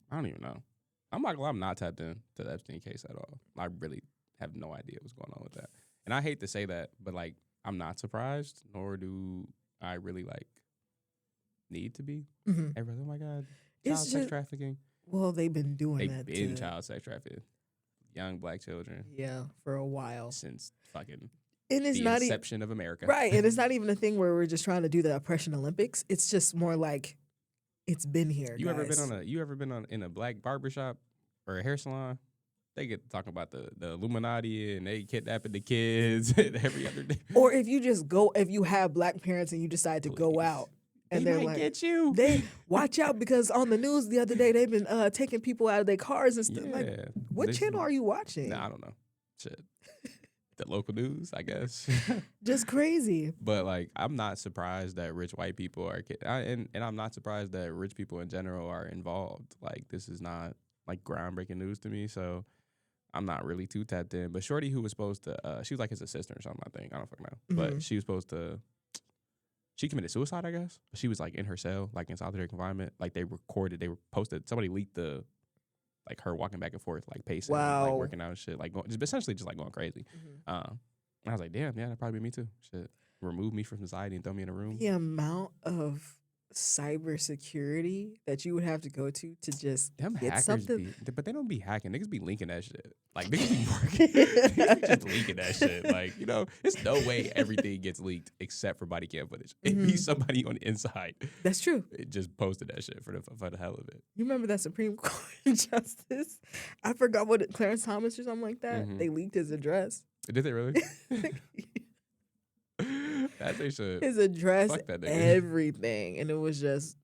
[SPEAKER 2] I don't even know. I'm not gonna lie, I'm not tapped in to the Epstein case at all. I really have no idea what's going on with that. And I hate to say that, but like, I'm not surprised, nor do I really like need to be. Everybody's, oh my God, child sex trafficking.
[SPEAKER 1] Well, they've been doing
[SPEAKER 2] They've
[SPEAKER 1] that.
[SPEAKER 2] been child sex trafficking young black children.
[SPEAKER 1] Yeah, for a while.
[SPEAKER 2] Since fucking
[SPEAKER 1] and it's
[SPEAKER 2] the
[SPEAKER 1] not
[SPEAKER 2] inception of America.
[SPEAKER 1] Right, and it's not even a thing where we're just trying to do the oppression Olympics. It's just more like it's been here.
[SPEAKER 2] You ever been in a black barbershop or a hair salon? They get talking about the Illuminati and they kidnapping the kids every other day.
[SPEAKER 1] Or if you have black parents and you decide to go out and
[SPEAKER 2] they
[SPEAKER 1] they're
[SPEAKER 2] might
[SPEAKER 1] like,
[SPEAKER 2] get you.
[SPEAKER 1] They watch out because on the news the other day they've been taking people out of their cars and stuff.
[SPEAKER 2] Yeah.
[SPEAKER 1] Like, what channel are you watching?
[SPEAKER 2] Nah, I don't know. Shit. The local news, I guess.
[SPEAKER 1] Just crazy.
[SPEAKER 2] But like, I'm not surprised that rich white people are, and I'm not surprised that rich people in general are involved. Like, this is not like groundbreaking news to me, so I'm not really too tapped in. But Shorty, who was supposed to, she was like his assistant or something, I think. I don't fucking know. But she was supposed to, she committed suicide, I guess. But she was like in her cell, like in solitary confinement. Like they posted, somebody leaked like her walking back and forth, like pacing, like working out and shit, like essentially just like going crazy. And I was like, damn, yeah, that'd probably be me too. Shit, remove me from society and throw me in a room.
[SPEAKER 1] The amount of cybersecurity that you would have to go to just
[SPEAKER 2] them
[SPEAKER 1] get
[SPEAKER 2] hackers
[SPEAKER 1] something.
[SPEAKER 2] But they don't be hacking. Niggas be linking that shit. Like niggas be working. Niggas be just leaking that shit. Like, you know, there's no way everything gets leaked except for body cam footage. It be somebody on the inside.
[SPEAKER 1] That's true.
[SPEAKER 2] It just posted that shit for the hell of it.
[SPEAKER 1] You remember that Supreme Court justice? I forgot Clarence Thomas or something like that. They leaked his address.
[SPEAKER 2] Did they really? That they should.
[SPEAKER 1] His address,
[SPEAKER 2] fuck that nigga.
[SPEAKER 1] everything, and it was just.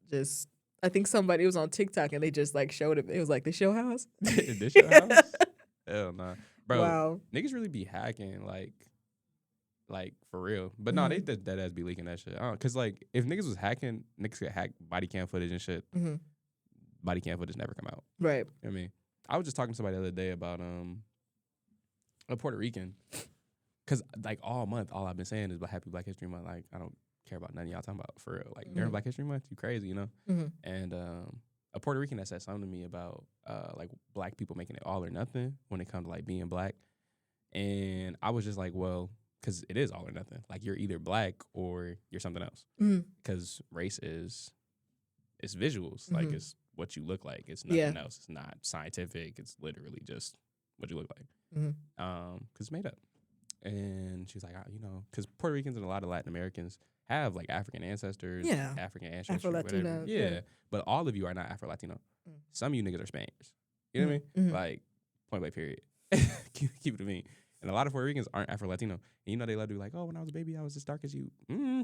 [SPEAKER 1] I think somebody was on TikTok and they just like showed it. It was like the show house.
[SPEAKER 2] This show house? Hell nah, bro.
[SPEAKER 1] Wow.
[SPEAKER 2] Niggas really be hacking like for real. But no, they dead ass be leaking that shit. Cause like if niggas was hacking, niggas could hack body cam footage and shit. Body cam footage never come out.
[SPEAKER 1] Right.
[SPEAKER 2] You know what I mean, I was just talking to somebody the other day about a Puerto Rican. Cause like all month, all I've been saying is about Happy Black History Month. Like I don't care about none of y'all talking about for real. Like during Black History Month, you crazy, you know? And a Puerto Rican that said something to me about like black people making it all or nothing when it comes to like being black. And I was just like, well, because it is all or nothing. Like you're either black or you're something else. Because race is visuals. Like it's what you look like. It's nothing else. It's not scientific. It's literally just what you look like. Because it's made up. And she's like, you know, because Puerto Ricans and a lot of Latin Americans have like African ancestors, African ancestry,
[SPEAKER 1] Afro-Latino,
[SPEAKER 2] whatever. Yeah, but all of you are not Afro-Latino. Some of you niggas are Spaniards. You know what I mean? Like, point blank period. keep it to me. And a lot of Puerto Ricans aren't Afro-Latino. And you know they love to be like, oh, when I was a baby, I was as dark as you. Yeah,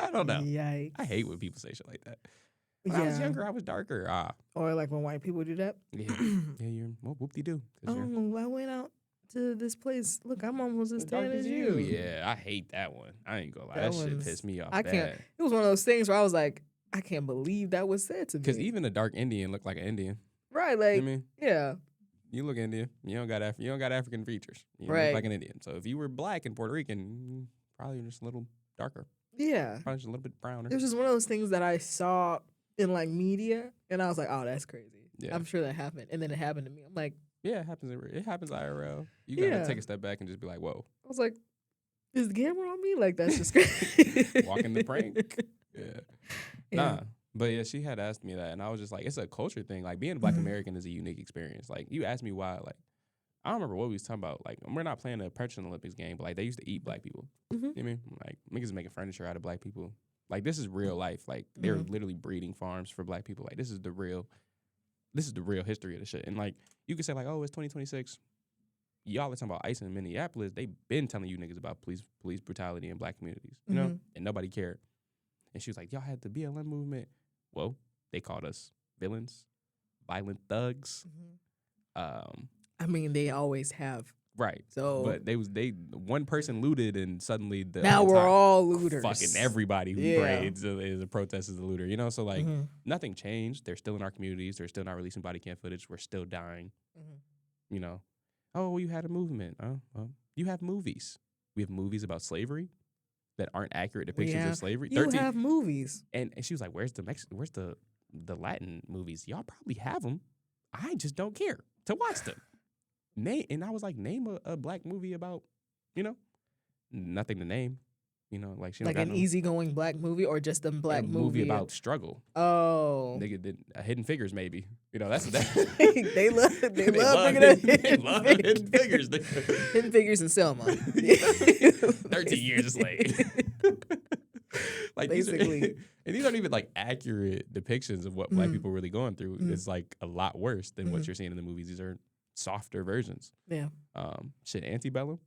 [SPEAKER 2] I don't know.
[SPEAKER 1] Yikes.
[SPEAKER 2] I hate when people say shit like that. When I was younger, I was darker.
[SPEAKER 1] Or like when white people do that.
[SPEAKER 2] Yeah, you're whoop-de-doo.
[SPEAKER 1] Oh, I went out to this place. Look, I'm almost as tan as you.
[SPEAKER 2] Yeah, I hate that one. I ain't gonna lie. That shit pissed me off.
[SPEAKER 1] I can't. It was one of those things where I was like, I can't believe that was said to me.
[SPEAKER 2] Because even a dark Indian look like an Indian.
[SPEAKER 1] Right, like,
[SPEAKER 2] you know what I mean?
[SPEAKER 1] Yeah.
[SPEAKER 2] You look Indian. You don't got African features. You look like an Indian. So if you were black and Puerto Rican, probably just a little darker.
[SPEAKER 1] Yeah.
[SPEAKER 2] Probably just a little bit browner.
[SPEAKER 1] It was just one of those things that I saw in like media, and I was like, "Oh, that's crazy."
[SPEAKER 2] Yeah.
[SPEAKER 1] I'm sure that happened, and then it happened to me. I'm like,
[SPEAKER 2] yeah, it happens. It happens IRL. You gotta take a step back and just be like, "Whoa."
[SPEAKER 1] I was like, "Is the camera on me?" Like that's just crazy.
[SPEAKER 2] Walking the prank. Yeah.
[SPEAKER 1] Yeah.
[SPEAKER 2] Nah. But yeah, she had asked me that, and I was just like, it's a culture thing. Like being a Black American is a unique experience. Like you asked me why, like I don't remember what we was talking about. Like we're not playing a Purchasing Olympics game, but like they used to eat Black people. You know what I mean? Like niggas making furniture out of Black people. Like this is real life. Like they're literally breeding farms for Black people. Like this is the real history of the shit. And like you could say like, oh, it's 2026. Y'all are talking about ICE in Minneapolis. They been telling you niggas about police brutality in Black communities, you know, and nobody cared. And she was like, y'all had the BLM movement. Well, they called us villains, violent thugs.
[SPEAKER 1] I mean, they always have.
[SPEAKER 2] Right.
[SPEAKER 1] So,
[SPEAKER 2] but one person looted and suddenly
[SPEAKER 1] now we're all looters.
[SPEAKER 2] Fucking everybody who braids is a protest is a looter, you know? So like nothing changed. They're still in our communities. They're still not releasing body cam footage. We're still dying. You know. Oh, you had a movement. Oh, well, you have movies. We have movies about slavery that aren't accurate depictions of slavery.
[SPEAKER 1] You have movies.
[SPEAKER 2] And she was like, where's the Latin movies? Y'all probably have them. I just don't care to watch them. And I was like, name a Black movie about, you know, nothing to name. You know, like she
[SPEAKER 1] like an easygoing Black movie or just a Black
[SPEAKER 2] movie about struggle.
[SPEAKER 1] Oh,
[SPEAKER 2] nigga did Hidden Figures maybe. You know, that's that.
[SPEAKER 1] they love bringing up
[SPEAKER 2] Hidden Figures.
[SPEAKER 1] Hidden Figures and Selma.
[SPEAKER 2] 13 years a slave. Like
[SPEAKER 1] basically,
[SPEAKER 2] and these aren't even like accurate depictions of what Black people are really going through. It's like a lot worse than what you're seeing in the movies. These are softer versions.
[SPEAKER 1] Yeah.
[SPEAKER 2] Shit, Antebellum.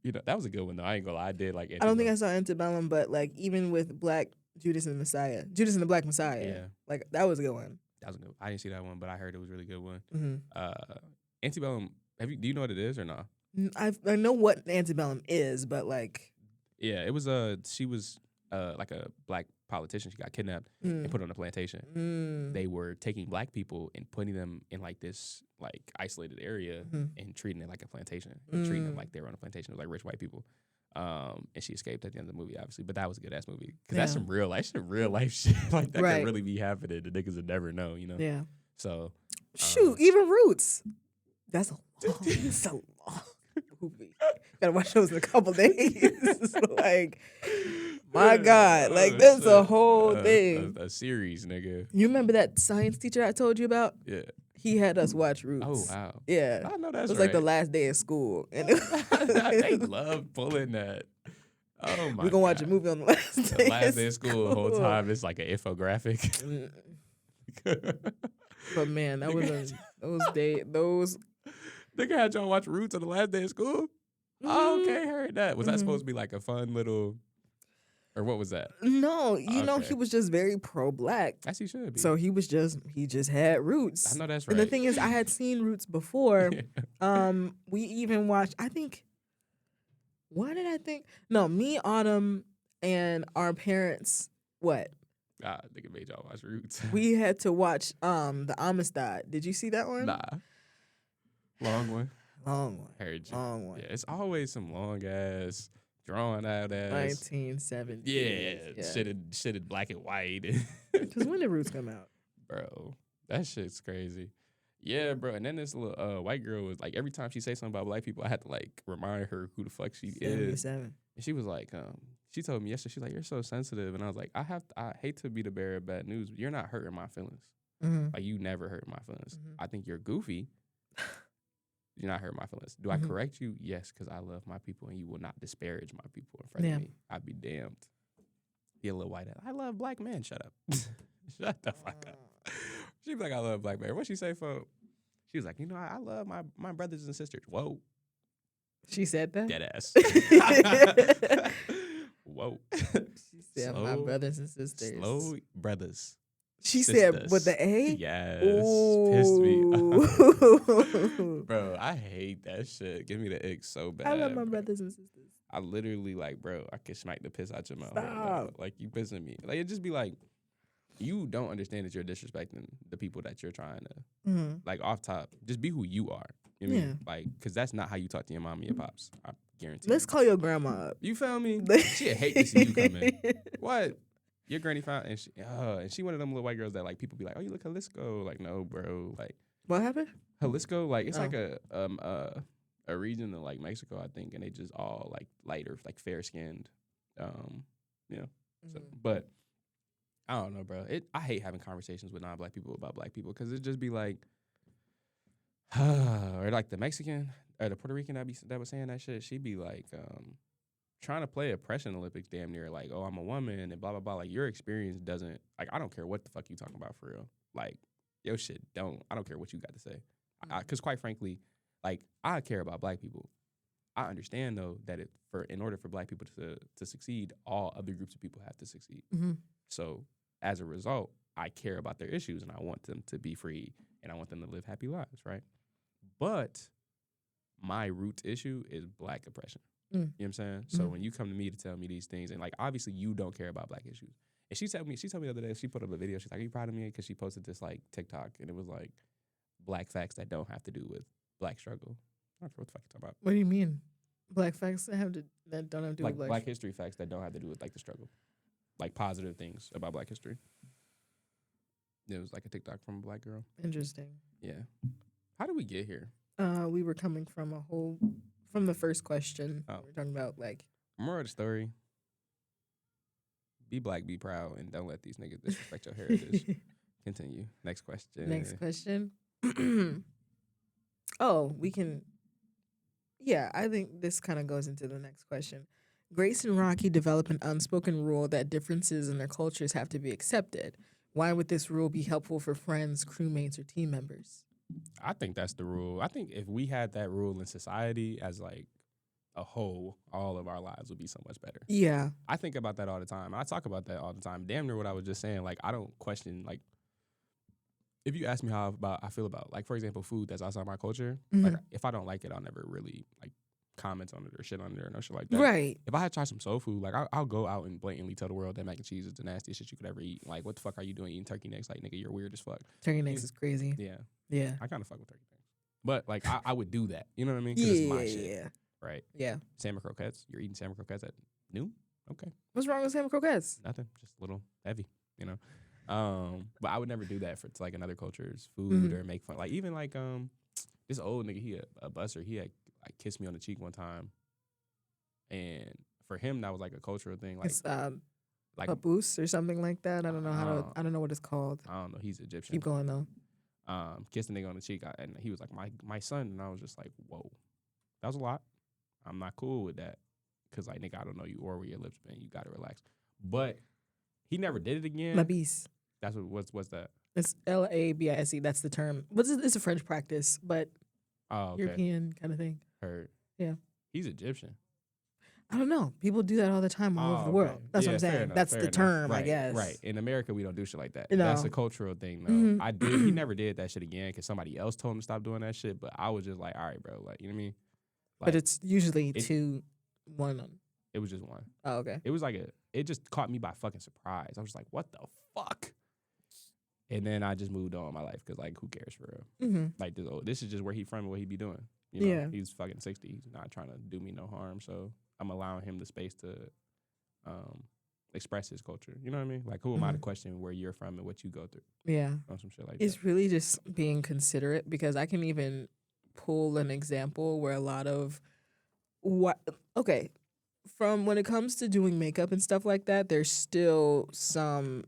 [SPEAKER 2] You know, that was a good one though. I ain't gonna lie. I did like Antebellum.
[SPEAKER 1] I don't think I saw Antebellum, but like even with Black Judas and the Black Messiah.
[SPEAKER 2] Yeah.
[SPEAKER 1] Like that was a good one.
[SPEAKER 2] That was a good. I didn't see that one, but I heard it was a really good one. Antebellum. Do you know what it is or not?
[SPEAKER 1] I know what Antebellum is, but like.
[SPEAKER 2] Yeah, it was she was like a Black politician. She got kidnapped and put on a plantation. They were taking Black people and putting them in like this like isolated area and treating it like a plantation and treating them like they were on a plantation. It was like rich white people. And she escaped at the end of the movie, obviously. But that was a good ass movie because that's some real life shit like that could really be happening. The niggas would never know, you know.
[SPEAKER 1] Yeah.
[SPEAKER 2] So
[SPEAKER 1] shoot, even Roots. That's a long movie. Gotta watch those in a couple days. Like, my God, like that's a whole thing.
[SPEAKER 2] A series, nigga.
[SPEAKER 1] You remember that science teacher I told you about?
[SPEAKER 2] Yeah.
[SPEAKER 1] He had us watch Roots.
[SPEAKER 2] Oh wow.
[SPEAKER 1] Yeah.
[SPEAKER 2] I know that's
[SPEAKER 1] It was like the last day of school, and
[SPEAKER 2] they love pulling that. Oh my!
[SPEAKER 1] We're gonna watch a movie on the last day.
[SPEAKER 2] The last day of school. The whole time it's like an infographic.
[SPEAKER 1] But man, that was those.
[SPEAKER 2] Nigga had y'all watch Roots on the last day of school. Oh, okay, heard that. Was that supposed to be like a fun little, or what was that?
[SPEAKER 1] No, you know he was just very pro-Black.
[SPEAKER 2] As he should be.
[SPEAKER 1] So he just had Roots.
[SPEAKER 2] I know that's right.
[SPEAKER 1] And the thing is, I had seen Roots before. We even watched. I think. What did I think? No, me, Autumn, and our parents. What?
[SPEAKER 2] Ah, nigga made y'all watch Roots.
[SPEAKER 1] We had to watch the Amistad. Did you see that one?
[SPEAKER 2] Nah. Long one.
[SPEAKER 1] Long one.
[SPEAKER 2] Heard you.
[SPEAKER 1] Long one.
[SPEAKER 2] Yeah, it's always some long ass, drawn out ass.
[SPEAKER 1] 1970s.
[SPEAKER 2] Yeah. Shit black and white.
[SPEAKER 1] Because when did Roots come out?
[SPEAKER 2] Bro, that shit's crazy. Yeah, bro. And then this little white girl was like, every time she say something about Black people, I had to like remind her who the fuck she is.
[SPEAKER 1] 77.
[SPEAKER 2] And she was like, she told me yesterday, she's like, you're so sensitive. And I was like, I hate to be the bearer of bad news, but you're not hurting my feelings. Like, you never hurt my feelings. I think you're goofy. You're not hurting my feelings. Do I correct you? Yes, because I love my people, and you will not disparage my people in front of me. I'd be damned. Be a little white ass. I love Black men. Shut up. Shut the fuck up. She be like, I love Black men. What'd she say, folks? She was like, I love my brothers and sisters. Whoa.
[SPEAKER 1] She said that?
[SPEAKER 2] Dead ass. Whoa.
[SPEAKER 1] She said, my brothers and sisters.
[SPEAKER 2] Slow brothers.
[SPEAKER 1] She said with the A?
[SPEAKER 2] Yes.
[SPEAKER 1] Ooh.
[SPEAKER 2] Pissed me off. Bro, I hate that shit. Give me the ick so bad.
[SPEAKER 1] I love my brothers and sisters.
[SPEAKER 2] I literally like, bro, I could smack the piss out your mouth.
[SPEAKER 1] Stop.
[SPEAKER 2] Like, you pissing me. Like, it just be like, you don't understand that you're disrespecting the people that you're trying to, like, off top. Just be who you are. You know what I mean? Like, because that's not how you talk to your mom and your pops. Guaranteed.
[SPEAKER 1] Let's call your grandma up.
[SPEAKER 2] You feel me? She'd hate to see you come in. What? Your granny found, and she one of them little white girls that like people be like, oh, you look Jalisco. Like, no, bro. Like,
[SPEAKER 1] what happened?
[SPEAKER 2] Jalisco, like it's like a region of like Mexico, I think, and they just all like lighter, like fair skinned, you know. So, but I don't know, bro. I hate having conversations with non-black people about black people because it just be like, or like the Mexican or the Puerto Rican that was saying that shit. She'd be like, trying to play oppression Olympics, damn near like, oh, I'm a woman and blah blah blah. Like your experience doesn't like. I don't care what the fuck you talking about for real. Like your shit don't. I don't care what you got to say. Because quite frankly, like I care about black people. I understand though that in order for black people to succeed, all other groups of people have to succeed.
[SPEAKER 1] Mm-hmm.
[SPEAKER 2] So as a result, I care about their issues and I want them to be free and I want them to live happy lives, right? But my root issue is black oppression. You know what I'm saying? So when you come to me to tell me these things, and like obviously you don't care about black issues. And she told me the other day, she put up a video, she's like, are you proud of me? Because she posted this like TikTok and it was like black facts that don't have to do with black struggle. I don't know what the fuck you talking about.
[SPEAKER 1] What do you mean? Black facts that don't have to do
[SPEAKER 2] like
[SPEAKER 1] with
[SPEAKER 2] black history facts that don't have to do with like the struggle. Like positive things about black history. It was like a TikTok from a black girl.
[SPEAKER 1] Interesting.
[SPEAKER 2] Yeah. How did we get here?
[SPEAKER 1] We were coming from the first question.
[SPEAKER 2] Oh.
[SPEAKER 1] We were talking about like
[SPEAKER 2] Moral of the story. Be black, be proud, and don't let these niggas disrespect your heritage. Continue. Next question.
[SPEAKER 1] Next question. Oh, we can. Yeah, I think this kind of goes into the next question. Grace and Rocky develop an unspoken rule that differences in their cultures have to be accepted. Why would this rule be helpful for friends, crewmates, or team members?
[SPEAKER 2] I think that's the rule. I think if we had that rule in society as like a whole, all of our lives would be so much better.
[SPEAKER 1] Yeah.
[SPEAKER 2] I think about that all the time. I talk about that all the time. Damn near what I was just saying. Like, I don't question, like, if you ask me how I feel about, like, for example, food that's outside my culture, like, if I don't like it, I'll never really, like, comment on it or shit on it or no shit like that.
[SPEAKER 1] Right.
[SPEAKER 2] If I had tried some soul food, like, I'll go out and blatantly tell the world that mac and cheese is the nastiest shit you could ever eat. Like, what the fuck are you doing eating turkey necks? Like, nigga, you're weird as fuck.
[SPEAKER 1] Turkey necks is crazy.
[SPEAKER 2] Yeah.
[SPEAKER 1] Yeah.
[SPEAKER 2] I kind of fuck with turkey necks. But, like, I would do that. You know what I mean? Because it's my shit.
[SPEAKER 1] Yeah.
[SPEAKER 2] Right?
[SPEAKER 1] Yeah.
[SPEAKER 2] Salmon croquettes. You're eating salmon croquettes at noon? Okay.
[SPEAKER 1] What's wrong with salmon croquettes?
[SPEAKER 2] Nothing. Just a little heavy, you know? But I would never do that for like another culture's food or make fun. Like even like this old nigga, he a busser. He had like kissed me on the cheek one time, and for him that was like a cultural thing. Like
[SPEAKER 1] It's
[SPEAKER 2] like
[SPEAKER 1] papoose or something like that. I don't know I don't know what it's called.
[SPEAKER 2] I don't know. He's Egyptian.
[SPEAKER 1] Keep going though.
[SPEAKER 2] Kissed the nigga on the cheek, and he was like my son, and I was just like, whoa, that was a lot. I'm not cool with that because like nigga, I don't know you or where your lips been. You gotta relax. But he never did it again.
[SPEAKER 1] Labis.
[SPEAKER 2] That's what's that?
[SPEAKER 1] It's Labise. That's the term. It's a French practice, but
[SPEAKER 2] okay.
[SPEAKER 1] European kind of thing.
[SPEAKER 2] Heard.
[SPEAKER 1] Yeah.
[SPEAKER 2] He's Egyptian.
[SPEAKER 1] I don't know. People do that all the time all over the world. That's what I'm saying.
[SPEAKER 2] Enough,
[SPEAKER 1] That's the term,
[SPEAKER 2] right,
[SPEAKER 1] I guess.
[SPEAKER 2] Right. In America, we don't do shit like that.
[SPEAKER 1] No.
[SPEAKER 2] That's a cultural thing, though. He never did that shit again because somebody else told him to stop doing that shit. But I was just like, all right, bro. Like, you know what I mean? Like,
[SPEAKER 1] but it's usually 2-1.
[SPEAKER 2] It was just one.
[SPEAKER 1] Oh, okay.
[SPEAKER 2] It was like it just caught me by fucking surprise. I was just like, what the fuck? And then I just moved on in my life because, like, who cares for real? Mm-hmm. Like, this is just where he from and what he be doing. You know? Yeah. He's fucking 60. He's not trying to do me no harm. So I'm allowing him the space to express his culture. You know what I mean? Like, who am I to question where you're from and what you go through?
[SPEAKER 1] Yeah.
[SPEAKER 2] On some shit like
[SPEAKER 1] it's
[SPEAKER 2] that.
[SPEAKER 1] really just being considerate because I can even pull an example where a lot of from when it comes to doing makeup and stuff like that, there's still some,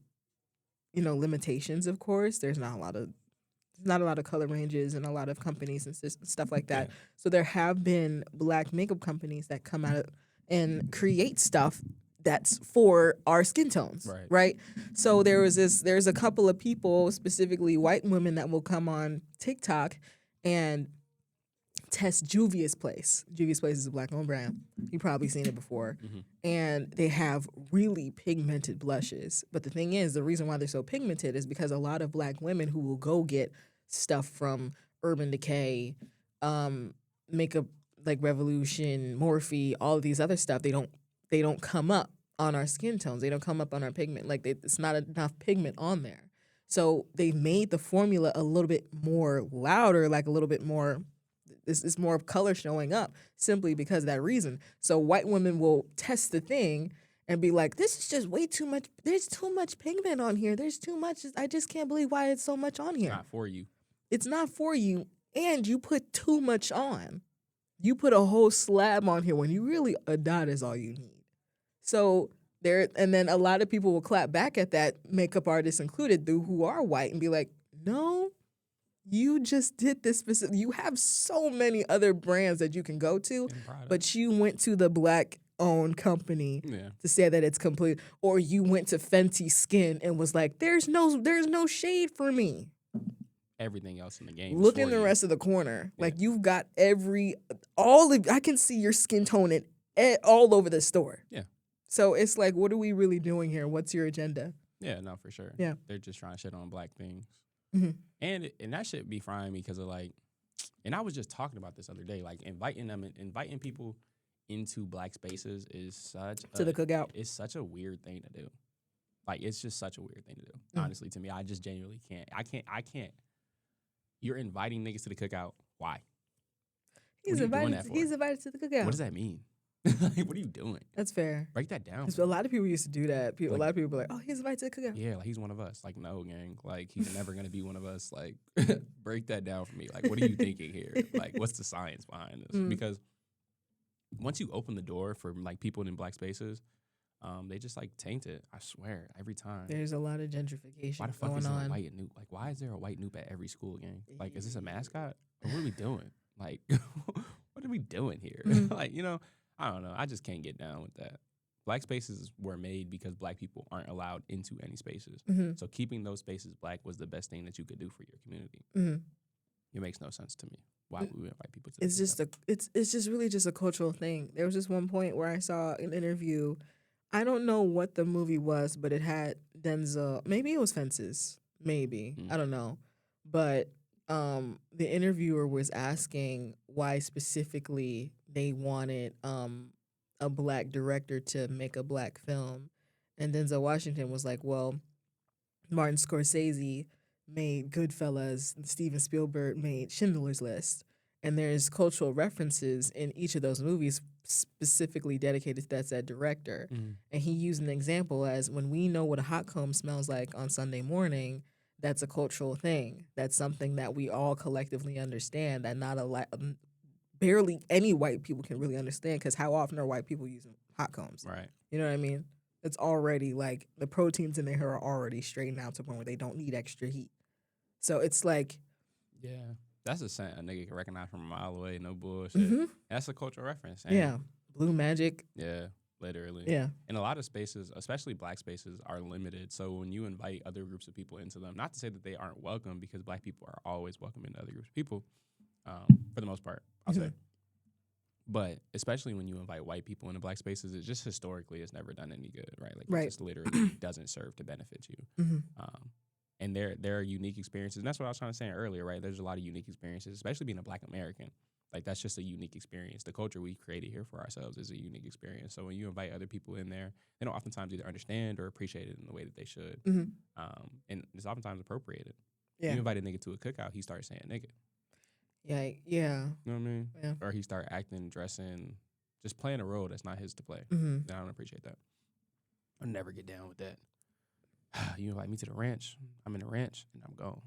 [SPEAKER 1] limitations, of course. There's not a lot of color ranges and a lot of companies and stuff like that. Yeah. So there have been black makeup companies that come out and create stuff that's for our skin tones, right? So there's a couple of people, specifically white women, that will come on TikTok and test Juvia's Place. Juvia's Place is a black-owned brand. You've probably seen it before. Mm-hmm. And they have really pigmented blushes. But the thing is, the reason why they're so pigmented is because a lot of black women who will go get stuff from Urban Decay, Makeup like Revolution, Morphe, all of these other stuff, they don't come up on our skin tones. They don't come up on our pigment. Like it's not enough pigment on there. So they made the formula a little bit more louder, like a little bit more. It's more of color showing up simply because of that reason. So white women will test the thing and be like, this is just way too much. There's too much pigment on here. There's too much. I just can't believe why it's so much on here.
[SPEAKER 2] Not for you.
[SPEAKER 1] It's not for you. And you put too much on. You put a whole slab on here when you really, a dot is all you need. So and then a lot of people will clap back at that, makeup artists included, who are white, and be like, no, you just did this specific. You have so many other brands that you can go to, but you went to the black-owned company to say that it's complete, or you went to Fenty Skin and was like, there's no shade for me.
[SPEAKER 2] Everything else in the game.
[SPEAKER 1] Look in the rest of the corner. Like, you've got I can see your skin tone all over the store.
[SPEAKER 2] Yeah.
[SPEAKER 1] So it's like, what are we really doing here? What's your agenda?
[SPEAKER 2] Yeah, no, for sure.
[SPEAKER 1] Yeah.
[SPEAKER 2] They're just trying to shit on black things.
[SPEAKER 1] Mm-hmm.
[SPEAKER 2] And that shit be frying me because of like, and I was just talking about this other day, like inviting people into black spaces is
[SPEAKER 1] to the cookout.
[SPEAKER 2] It's such a weird thing to do. Like, it's just such a weird thing to do. Honestly, to me, I just genuinely can't. I can't. You're inviting niggas to the cookout. Why?
[SPEAKER 1] He's invited to the cookout.
[SPEAKER 2] What does that mean? Like, what are you doing?
[SPEAKER 1] That's fair.
[SPEAKER 2] Break that down.
[SPEAKER 1] Because a lot of people used to do that. A lot of people be like, oh, he's invited to the cookout.
[SPEAKER 2] Yeah, like, he's one of us. Like, no, gang. Like, he's never going to be one of us. Like, break that down for me. Like, what are you thinking here? Like, what's the science behind this? Because once you open the door for, like, people in black spaces, they just, like, taint it. I swear, every time.
[SPEAKER 1] There's a lot of gentrification
[SPEAKER 2] why the fuck
[SPEAKER 1] going
[SPEAKER 2] is there
[SPEAKER 1] on.
[SPEAKER 2] a white noob? Like, why is there a white noob at every school, gang? Like, is this a mascot? Or what are we doing? Like, what are we doing here? Like, you know, I don't know. I just can't get down with that. Black spaces were made because black people aren't allowed into any spaces. So keeping those spaces black was the best thing that you could do for your community. It makes no sense to me. Why would we invite people to
[SPEAKER 1] it's just really just a cultural thing. There was just one point where I saw an interview. I don't know what the movie was, but it had Denzel. Maybe it was Fences. Maybe. I don't know. But the interviewer was asking why specifically they wanted a black director to make a black film. And Denzel Washington was like, well, Martin Scorsese made Goodfellas, and Steven Spielberg made Schindler's List. And there's cultural references in each of those movies specifically dedicated to that said director. And he used an example as, when we know what a hot comb smells like on Sunday morning, that's a cultural thing. That's something that we all collectively understand, that barely any white people can really understand, because how often are white people using hot combs?
[SPEAKER 2] Right.
[SPEAKER 1] You know what I mean? It's already like the proteins in their hair are already straightened out to the point where they don't need extra heat. So it's like,
[SPEAKER 2] yeah, that's a scent a nigga can recognize from a mile away. No bullshit. That's a cultural reference. And
[SPEAKER 1] Blue Magic.
[SPEAKER 2] Yeah, literally.
[SPEAKER 1] Yeah.
[SPEAKER 2] And a lot of spaces, especially black spaces, are limited. So when you invite other groups of people into them, not to say that they aren't welcome, because black people are always welcome into other groups of people, for the most part, I'll say. But especially when you invite white people into black spaces, it just historically has never done any good, right? Like, it just literally doesn't serve to benefit you. And there are unique experiences. And that's what I was trying to say earlier, right? There's a lot of unique experiences, especially being a black American. Like, that's just a unique experience. The culture we created here for ourselves is a unique experience. So when you invite other people in there, they don't oftentimes either understand or appreciate it in the way that they should. And it's oftentimes appropriated. You invite a nigga to a cookout, he starts saying nigga.
[SPEAKER 1] Yeah.
[SPEAKER 2] You know what I mean?
[SPEAKER 1] Yeah.
[SPEAKER 2] Or he start acting, dressing, just playing a role that's not his to play. And I don't appreciate that. I'll never get down with that. You invite me to the ranch, I'm in the ranch, and I'm gone.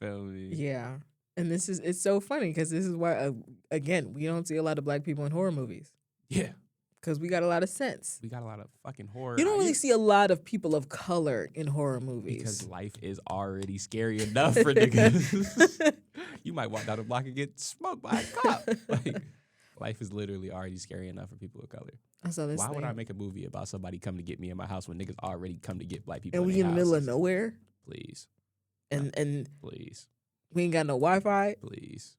[SPEAKER 2] Feel me?
[SPEAKER 1] Yeah. And it's so funny, because this is why, again, we don't see a lot of black people in horror movies.
[SPEAKER 2] Yeah.
[SPEAKER 1] Because we got a lot of sense.
[SPEAKER 2] We got a lot of fucking horror.
[SPEAKER 1] You don't really see a lot of people of color in horror movies.
[SPEAKER 2] Because life is already scary enough for niggas. You might walk down the block and get smoked by a cop. Like, life is literally already scary enough for people of color.
[SPEAKER 1] I saw this
[SPEAKER 2] Why
[SPEAKER 1] thing.
[SPEAKER 2] would I make a movie about somebody coming to get me in my house when niggas already come to get black people
[SPEAKER 1] And we in the middle of nowhere?
[SPEAKER 2] Please.
[SPEAKER 1] And
[SPEAKER 2] please.
[SPEAKER 1] We ain't got no Wi-Fi?
[SPEAKER 2] Please.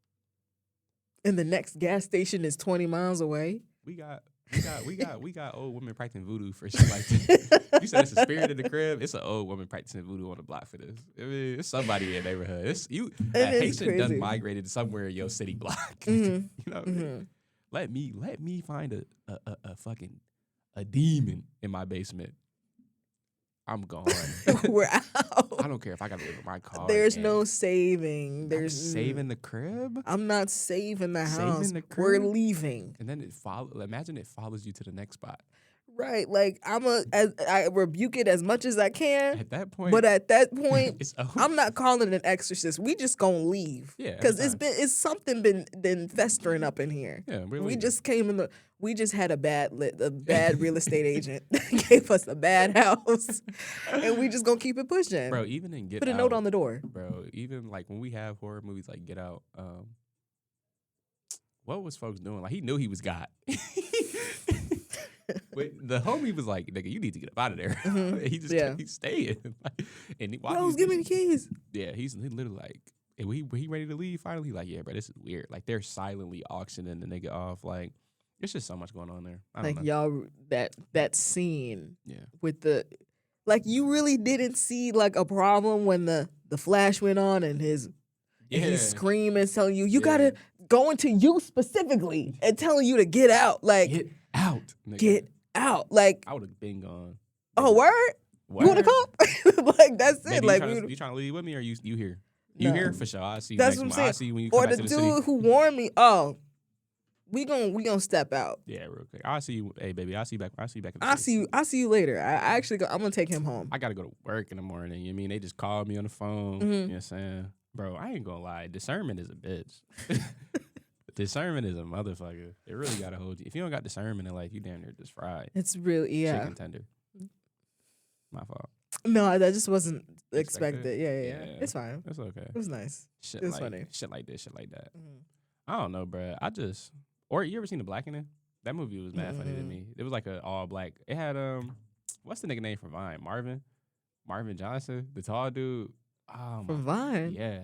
[SPEAKER 1] And the next gas station is 20 miles away?
[SPEAKER 2] We got old women practicing voodoo for shit like that. You said it's a spirit in the crib. It's an old woman practicing voodoo on the block for this. I mean, it's somebody in the neighborhood. A Haitian done migrated somewhere in your city block. You know what I mean? Let me find a fucking demon in my basement. I'm gone.
[SPEAKER 1] We're
[SPEAKER 2] I
[SPEAKER 1] out.
[SPEAKER 2] don't care if I gotta live in my car.
[SPEAKER 1] There's
[SPEAKER 2] again.
[SPEAKER 1] no saving.
[SPEAKER 2] I'm
[SPEAKER 1] There's
[SPEAKER 2] saving the crib.
[SPEAKER 1] I'm not saving the
[SPEAKER 2] Saving
[SPEAKER 1] house.
[SPEAKER 2] the
[SPEAKER 1] We're
[SPEAKER 2] crib?
[SPEAKER 1] leaving.
[SPEAKER 2] And then imagine it follows you to the next spot.
[SPEAKER 1] Right. Like I rebuke it as much as I can.
[SPEAKER 2] At that point,
[SPEAKER 1] But at that point,
[SPEAKER 2] it's over.
[SPEAKER 1] I'm not calling it an exorcist. We just gonna leave.
[SPEAKER 2] Yeah,
[SPEAKER 1] Because
[SPEAKER 2] every time.
[SPEAKER 1] it's something been festering up in here.
[SPEAKER 2] Yeah, we're
[SPEAKER 1] We
[SPEAKER 2] leaving.
[SPEAKER 1] just we just had a bad real estate agent that gave us a bad house, and we just gonna keep it pushing.
[SPEAKER 2] Bro, even in Get
[SPEAKER 1] Put a
[SPEAKER 2] Out,
[SPEAKER 1] note on the door.
[SPEAKER 2] Bro, even like when we have horror movies like Get Out, what was folks doing? Like he knew he was God. But the homie was like, "Nigga, you need to get up out of there."
[SPEAKER 1] Mhm.
[SPEAKER 2] He just
[SPEAKER 1] Yeah.
[SPEAKER 2] kept staying. And
[SPEAKER 1] Rose, give me the keys.
[SPEAKER 2] Yeah, he literally like, and when he ready to leave finally, like, yeah, bro, this is weird. Like they're silently auctioning the nigga off. Like, there's just so much going on there. I don't
[SPEAKER 1] Like
[SPEAKER 2] know.
[SPEAKER 1] y'all, that scene
[SPEAKER 2] Yeah.
[SPEAKER 1] with the, like you really didn't see like a problem when the flash went on and and he's screaming, telling you gotta go into you specifically and telling you to get out. Like
[SPEAKER 2] Get out. Nigga.
[SPEAKER 1] get out. Like,
[SPEAKER 2] I would have been gone.
[SPEAKER 1] oh word? You want to come? Like that's it.
[SPEAKER 2] Baby,
[SPEAKER 1] like
[SPEAKER 2] you trying to leave with me or you here? You
[SPEAKER 1] No.
[SPEAKER 2] here for sure. I'll see you
[SPEAKER 1] That's
[SPEAKER 2] next
[SPEAKER 1] what I'm
[SPEAKER 2] month.
[SPEAKER 1] saying.
[SPEAKER 2] I'll see you when you come
[SPEAKER 1] Or
[SPEAKER 2] back
[SPEAKER 1] the
[SPEAKER 2] to the
[SPEAKER 1] dude
[SPEAKER 2] city.
[SPEAKER 1] who warned me, oh, we gonna step out.
[SPEAKER 2] Yeah, real quick. I'll see you. Hey, baby, I'll see you back. I'll see you back. In the
[SPEAKER 1] I'll
[SPEAKER 2] city.
[SPEAKER 1] see you later. I actually I'm gonna take him home.
[SPEAKER 2] I gotta go to work in the morning. You know what I mean? They just called me on the phone.
[SPEAKER 1] Mhm.
[SPEAKER 2] You know what I'm saying? Bro, I ain't gonna lie. Discernment is a bitch. Discernment is a motherfucker. It really gotta hold you. If you don't got discernment in life, you damn near just fried.
[SPEAKER 1] It's really
[SPEAKER 2] Chicken tender. My fault.
[SPEAKER 1] No, I just wasn't
[SPEAKER 2] Expected?
[SPEAKER 1] expected. Yeah.
[SPEAKER 2] Yeah.
[SPEAKER 1] It's fine.
[SPEAKER 2] It's okay.
[SPEAKER 1] It was nice.
[SPEAKER 2] Shit
[SPEAKER 1] It was
[SPEAKER 2] like
[SPEAKER 1] funny.
[SPEAKER 2] shit like this, shit like that.
[SPEAKER 1] Mhm.
[SPEAKER 2] I don't know, bro. Or you ever seen The Blackening? That movie was mad funny to
[SPEAKER 1] Mm-mm.
[SPEAKER 2] me. It was like an all black. It had what's the nigga name from Vine? Marvin Johnson, the tall dude. Oh
[SPEAKER 1] From
[SPEAKER 2] my,
[SPEAKER 1] Vine.
[SPEAKER 2] yeah,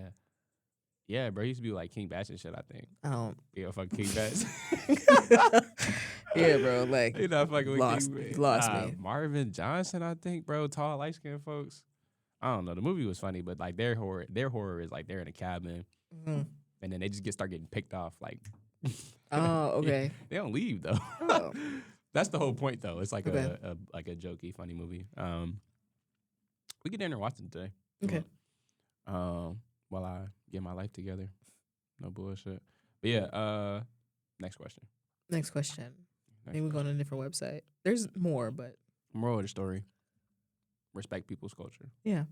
[SPEAKER 2] yeah, bro. He used to be like King Bash and shit. I think.
[SPEAKER 1] I don't.
[SPEAKER 2] Yeah, fuck King Bash.
[SPEAKER 1] Yeah, bro. Like
[SPEAKER 2] You not fucking with
[SPEAKER 1] lost
[SPEAKER 2] King
[SPEAKER 1] lost me.
[SPEAKER 2] Marvin Johnson, I think, bro. Tall, light skinned folks. I don't know. The movie was funny, but like their horror is like they're in a cabin
[SPEAKER 1] Mhm.
[SPEAKER 2] and then they just getting picked off. Like,
[SPEAKER 1] Oh, okay.
[SPEAKER 2] They don't leave though.
[SPEAKER 1] Oh.
[SPEAKER 2] That's the whole point though. It's like
[SPEAKER 1] Okay.
[SPEAKER 2] a jokey, funny movie. We get in there and watch it today.
[SPEAKER 1] Okay.
[SPEAKER 2] While I get my life together. No bullshit. But yeah, next question.
[SPEAKER 1] Next question.
[SPEAKER 2] Next
[SPEAKER 1] Maybe we go on a different website. There's more, but
[SPEAKER 2] Moral of the story. Respect people's culture.
[SPEAKER 1] yeah.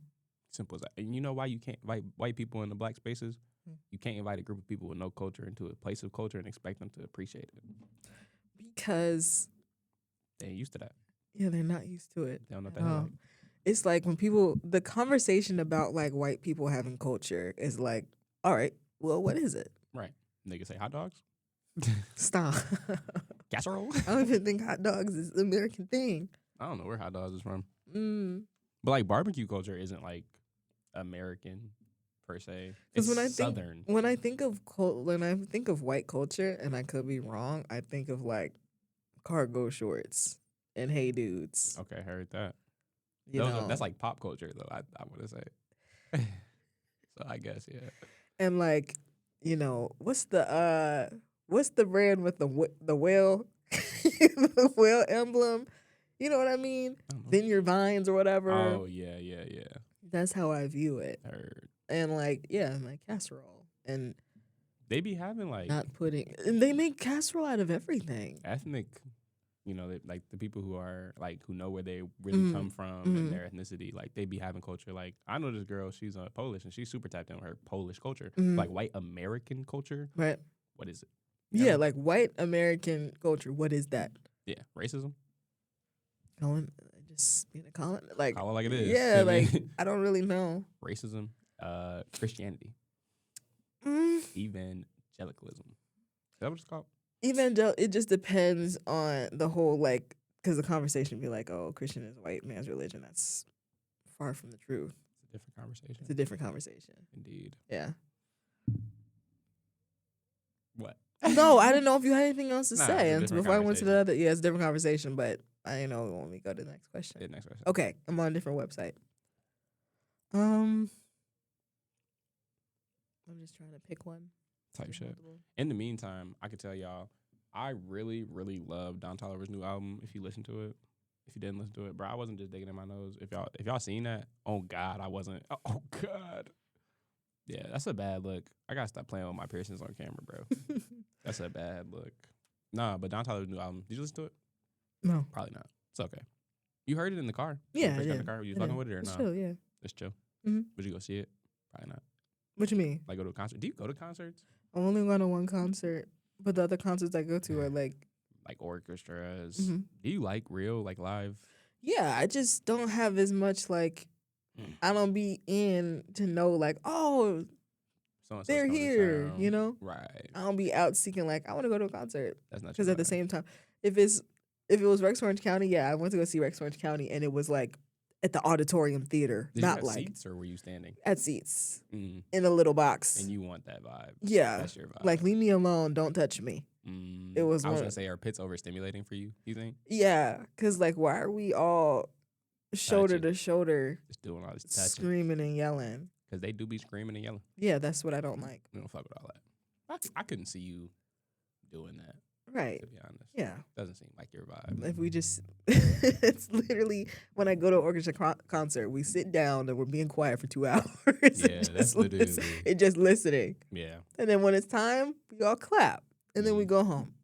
[SPEAKER 2] Simple as that. And you know why you can't invite white people into black spaces?
[SPEAKER 1] Hmm.
[SPEAKER 2] You can't invite a group of people with no culture into a place of culture and expect them to appreciate it.
[SPEAKER 1] Because
[SPEAKER 2] They ain't used to that.
[SPEAKER 1] yeah, they're not used to it.
[SPEAKER 2] They don't know what the hell.
[SPEAKER 1] It's like when the conversation about like white people having culture is like, all right, well, what is it?
[SPEAKER 2] Right. Niggas say hot dogs?
[SPEAKER 1] Stop.
[SPEAKER 2] Casserole?
[SPEAKER 1] I don't even think hot dogs is an American thing.
[SPEAKER 2] I don't know where hot dogs is from.
[SPEAKER 1] Mm.
[SPEAKER 2] But like barbecue culture isn't like American per se. It's
[SPEAKER 1] Because
[SPEAKER 2] Southern.
[SPEAKER 1] when I think of white culture, and I could be wrong, I think of like cargo shorts and hey dudes.
[SPEAKER 2] Okay, heard that.
[SPEAKER 1] You know,
[SPEAKER 2] That's like pop culture though. I want to say. So I guess yeah.
[SPEAKER 1] and like what's the brand with the whale the whale emblem? You know what I mean?
[SPEAKER 2] I don't know.
[SPEAKER 1] Vineyard Vines or whatever.
[SPEAKER 2] Oh yeah.
[SPEAKER 1] That's how I view it.
[SPEAKER 2] Heard.
[SPEAKER 1] And like like casserole and
[SPEAKER 2] They be having like
[SPEAKER 1] not putting. And they make casserole out of everything.
[SPEAKER 2] ethnic, like the people who are like who know where they really
[SPEAKER 1] Mhm.
[SPEAKER 2] come from
[SPEAKER 1] Mhm.
[SPEAKER 2] and their ethnicity. Like they be having culture. Like I know this girl. She's Polish and she's super tapped in with her Polish culture.
[SPEAKER 1] Mhm.
[SPEAKER 2] Like white American culture.
[SPEAKER 1] Right.
[SPEAKER 2] What is it?
[SPEAKER 1] Yeah, like white American culture. What is that?
[SPEAKER 2] Yeah, racism.
[SPEAKER 1] Colin, just Colin, like
[SPEAKER 2] Call it like it is.
[SPEAKER 1] Yeah,
[SPEAKER 2] You know what I
[SPEAKER 1] like
[SPEAKER 2] mean?
[SPEAKER 1] I don't really know.
[SPEAKER 2] Racism. Christianity.
[SPEAKER 1] Mm,
[SPEAKER 2] Evangelicalism. Is that what it's called?
[SPEAKER 1] it just depends on the whole because the conversation be like, oh, Christian is a white man's religion. That's far from the truth.
[SPEAKER 2] It's a different conversation.
[SPEAKER 1] It's a different conversation.
[SPEAKER 2] Indeed.
[SPEAKER 1] Yeah.
[SPEAKER 2] What?
[SPEAKER 1] No, I didn't know if you had anything else to
[SPEAKER 2] Nah,
[SPEAKER 1] say.
[SPEAKER 2] it's a
[SPEAKER 1] And
[SPEAKER 2] different
[SPEAKER 1] before I went to the
[SPEAKER 2] conversation.
[SPEAKER 1] other, yeah, it's a different conversation. But I didn't know when we go to the next question.
[SPEAKER 2] Yeah, next question.
[SPEAKER 1] Okay, I'm on a different website. I'm just trying to pick one.
[SPEAKER 2] Type shit. In the meantime, I could tell y'all, I really, really love Don Toliver's new album. If you listen to it, If you didn't listen to it, bro, I wasn't just digging in my nose. If y'all seen that, oh God, I wasn't. Oh God, yeah, that's a bad look. I gotta stop playing with my piercings on camera, bro. That's a bad look. Nah, but Don Toliver's new album. Did you listen to it?
[SPEAKER 1] No.
[SPEAKER 2] Probably not. It's okay. You heard it in the car.
[SPEAKER 1] Yeah,
[SPEAKER 2] When you first got in
[SPEAKER 1] yeah.
[SPEAKER 2] the car. Were you
[SPEAKER 1] I
[SPEAKER 2] fucking
[SPEAKER 1] did.
[SPEAKER 2] with it or
[SPEAKER 1] It's
[SPEAKER 2] not?
[SPEAKER 1] chill, yeah.
[SPEAKER 2] It's chill.
[SPEAKER 1] Mm-hmm.
[SPEAKER 2] Would you go see it? Probably not.
[SPEAKER 1] What you mean?
[SPEAKER 2] Like go to a concert. Do you go to concerts?
[SPEAKER 1] I've only gone to one concert, but the other concerts I go to are like
[SPEAKER 2] orchestras.
[SPEAKER 1] Mhm.
[SPEAKER 2] Do you like real, like live?
[SPEAKER 1] Yeah, I just don't have as much like I don't be in to know like, oh,
[SPEAKER 2] So-and-so's
[SPEAKER 1] they're
[SPEAKER 2] coming to
[SPEAKER 1] here,
[SPEAKER 2] town.
[SPEAKER 1] you know?
[SPEAKER 2] Right.
[SPEAKER 1] I don't be out seeking like I want to go to a concert.
[SPEAKER 2] That's not
[SPEAKER 1] Because at the same time, if it was Rex Orange County, yeah, I went to go see Rex Orange County and it was like at the auditorium theater,
[SPEAKER 2] Did
[SPEAKER 1] not
[SPEAKER 2] you have
[SPEAKER 1] like
[SPEAKER 2] seats or were you standing?
[SPEAKER 1] at seats
[SPEAKER 2] Mm.
[SPEAKER 1] in a little box.
[SPEAKER 2] And you want that vibe.
[SPEAKER 1] Yeah.
[SPEAKER 2] That's your vibe.
[SPEAKER 1] Like leave me alone, don't touch me. It was
[SPEAKER 2] I was
[SPEAKER 1] one-
[SPEAKER 2] gonna say, are pits overstimulating for you? You think?
[SPEAKER 1] Yeah, because like why are we all shoulder
[SPEAKER 2] Touching.
[SPEAKER 1] to shoulder
[SPEAKER 2] Just doing all this touching
[SPEAKER 1] screaming and yelling?
[SPEAKER 2] because they do be screaming and yelling.
[SPEAKER 1] Yeah, that's what I don't like.
[SPEAKER 2] We don't fuck with all that. I couldn't see you doing that.
[SPEAKER 1] Right.
[SPEAKER 2] To be honest,
[SPEAKER 1] Yeah.
[SPEAKER 2] doesn't seem like your vibe.
[SPEAKER 1] If we just, it's literally when I go to an orchestra concert, we sit down and we're being quiet for 2 hours.
[SPEAKER 2] Yeah, that's literally.
[SPEAKER 1] And just listening.
[SPEAKER 2] Yeah,
[SPEAKER 1] And then when it's time, we all clap. And then we go home.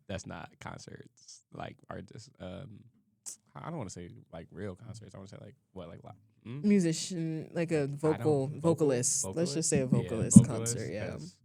[SPEAKER 2] that's not concerts like artists. I don't want to say like real concerts. I want to say like what, like
[SPEAKER 1] Musician, like a vocalist. Let's just say a vocalist,
[SPEAKER 2] vocalist,
[SPEAKER 1] concert. Yeah.
[SPEAKER 2] 'cause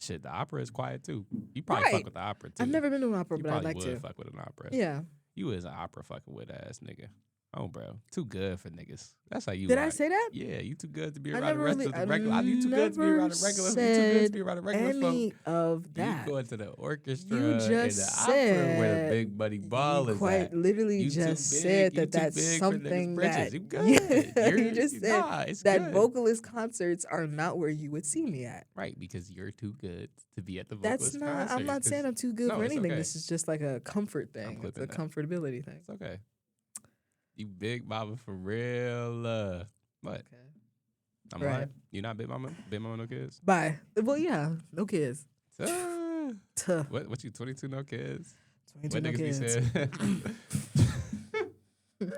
[SPEAKER 2] shit, the opera is quiet too. You probably
[SPEAKER 1] Right.
[SPEAKER 2] fuck with the opera too.
[SPEAKER 1] I've never been to an opera,
[SPEAKER 2] You
[SPEAKER 1] but I'd
[SPEAKER 2] probably
[SPEAKER 1] like
[SPEAKER 2] would
[SPEAKER 1] to.
[SPEAKER 2] fuck with an opera.
[SPEAKER 1] Yeah.
[SPEAKER 2] You is an opera fucking with ass nigga. Oh, bro, too good for niggas. That's how you.
[SPEAKER 1] Did
[SPEAKER 2] are.
[SPEAKER 1] I say that?
[SPEAKER 2] Yeah, you too good to be
[SPEAKER 1] I
[SPEAKER 2] around the rest
[SPEAKER 1] never
[SPEAKER 2] of the
[SPEAKER 1] really-
[SPEAKER 2] regular. You too good to be around the regular. You too good to be around the regular
[SPEAKER 1] Any
[SPEAKER 2] folk.
[SPEAKER 1] of that.
[SPEAKER 2] You going to the orchestra
[SPEAKER 1] You
[SPEAKER 2] and
[SPEAKER 1] just
[SPEAKER 2] the opera where the
[SPEAKER 1] said-
[SPEAKER 2] big buddy ball
[SPEAKER 1] You
[SPEAKER 2] is
[SPEAKER 1] quite
[SPEAKER 2] at.
[SPEAKER 1] literally
[SPEAKER 2] You too
[SPEAKER 1] just
[SPEAKER 2] big,
[SPEAKER 1] said
[SPEAKER 2] you
[SPEAKER 1] that
[SPEAKER 2] too
[SPEAKER 1] that's
[SPEAKER 2] big for niggas'
[SPEAKER 1] something
[SPEAKER 2] britches.
[SPEAKER 1] that
[SPEAKER 2] You good.
[SPEAKER 1] Yeah,
[SPEAKER 2] You're,
[SPEAKER 1] you just said
[SPEAKER 2] nah, it's
[SPEAKER 1] that
[SPEAKER 2] good.
[SPEAKER 1] vocalist concerts are not where you would see me at.
[SPEAKER 2] Right, because you're too good to be at the
[SPEAKER 1] That's
[SPEAKER 2] vocalist
[SPEAKER 1] not. I'm
[SPEAKER 2] concerts,
[SPEAKER 1] not
[SPEAKER 2] 'cause
[SPEAKER 1] saying I'm too good
[SPEAKER 2] no,
[SPEAKER 1] for
[SPEAKER 2] it's
[SPEAKER 1] anything.
[SPEAKER 2] okay.
[SPEAKER 1] This is just like a comfort thing. It's
[SPEAKER 2] clipping
[SPEAKER 1] a
[SPEAKER 2] that.
[SPEAKER 1] comfortability thing.
[SPEAKER 2] It's okay. You big mama for real. What?
[SPEAKER 1] Okay.
[SPEAKER 2] I'm
[SPEAKER 1] Right.
[SPEAKER 2] lying. You not big mama? Big mama no kids?
[SPEAKER 1] Bye. Well, yeah, no kids.
[SPEAKER 2] Ah,
[SPEAKER 1] Tuh.
[SPEAKER 2] what you 22 no kids?
[SPEAKER 1] 22
[SPEAKER 2] What
[SPEAKER 1] no
[SPEAKER 2] niggas be
[SPEAKER 1] kids.
[SPEAKER 2] saying?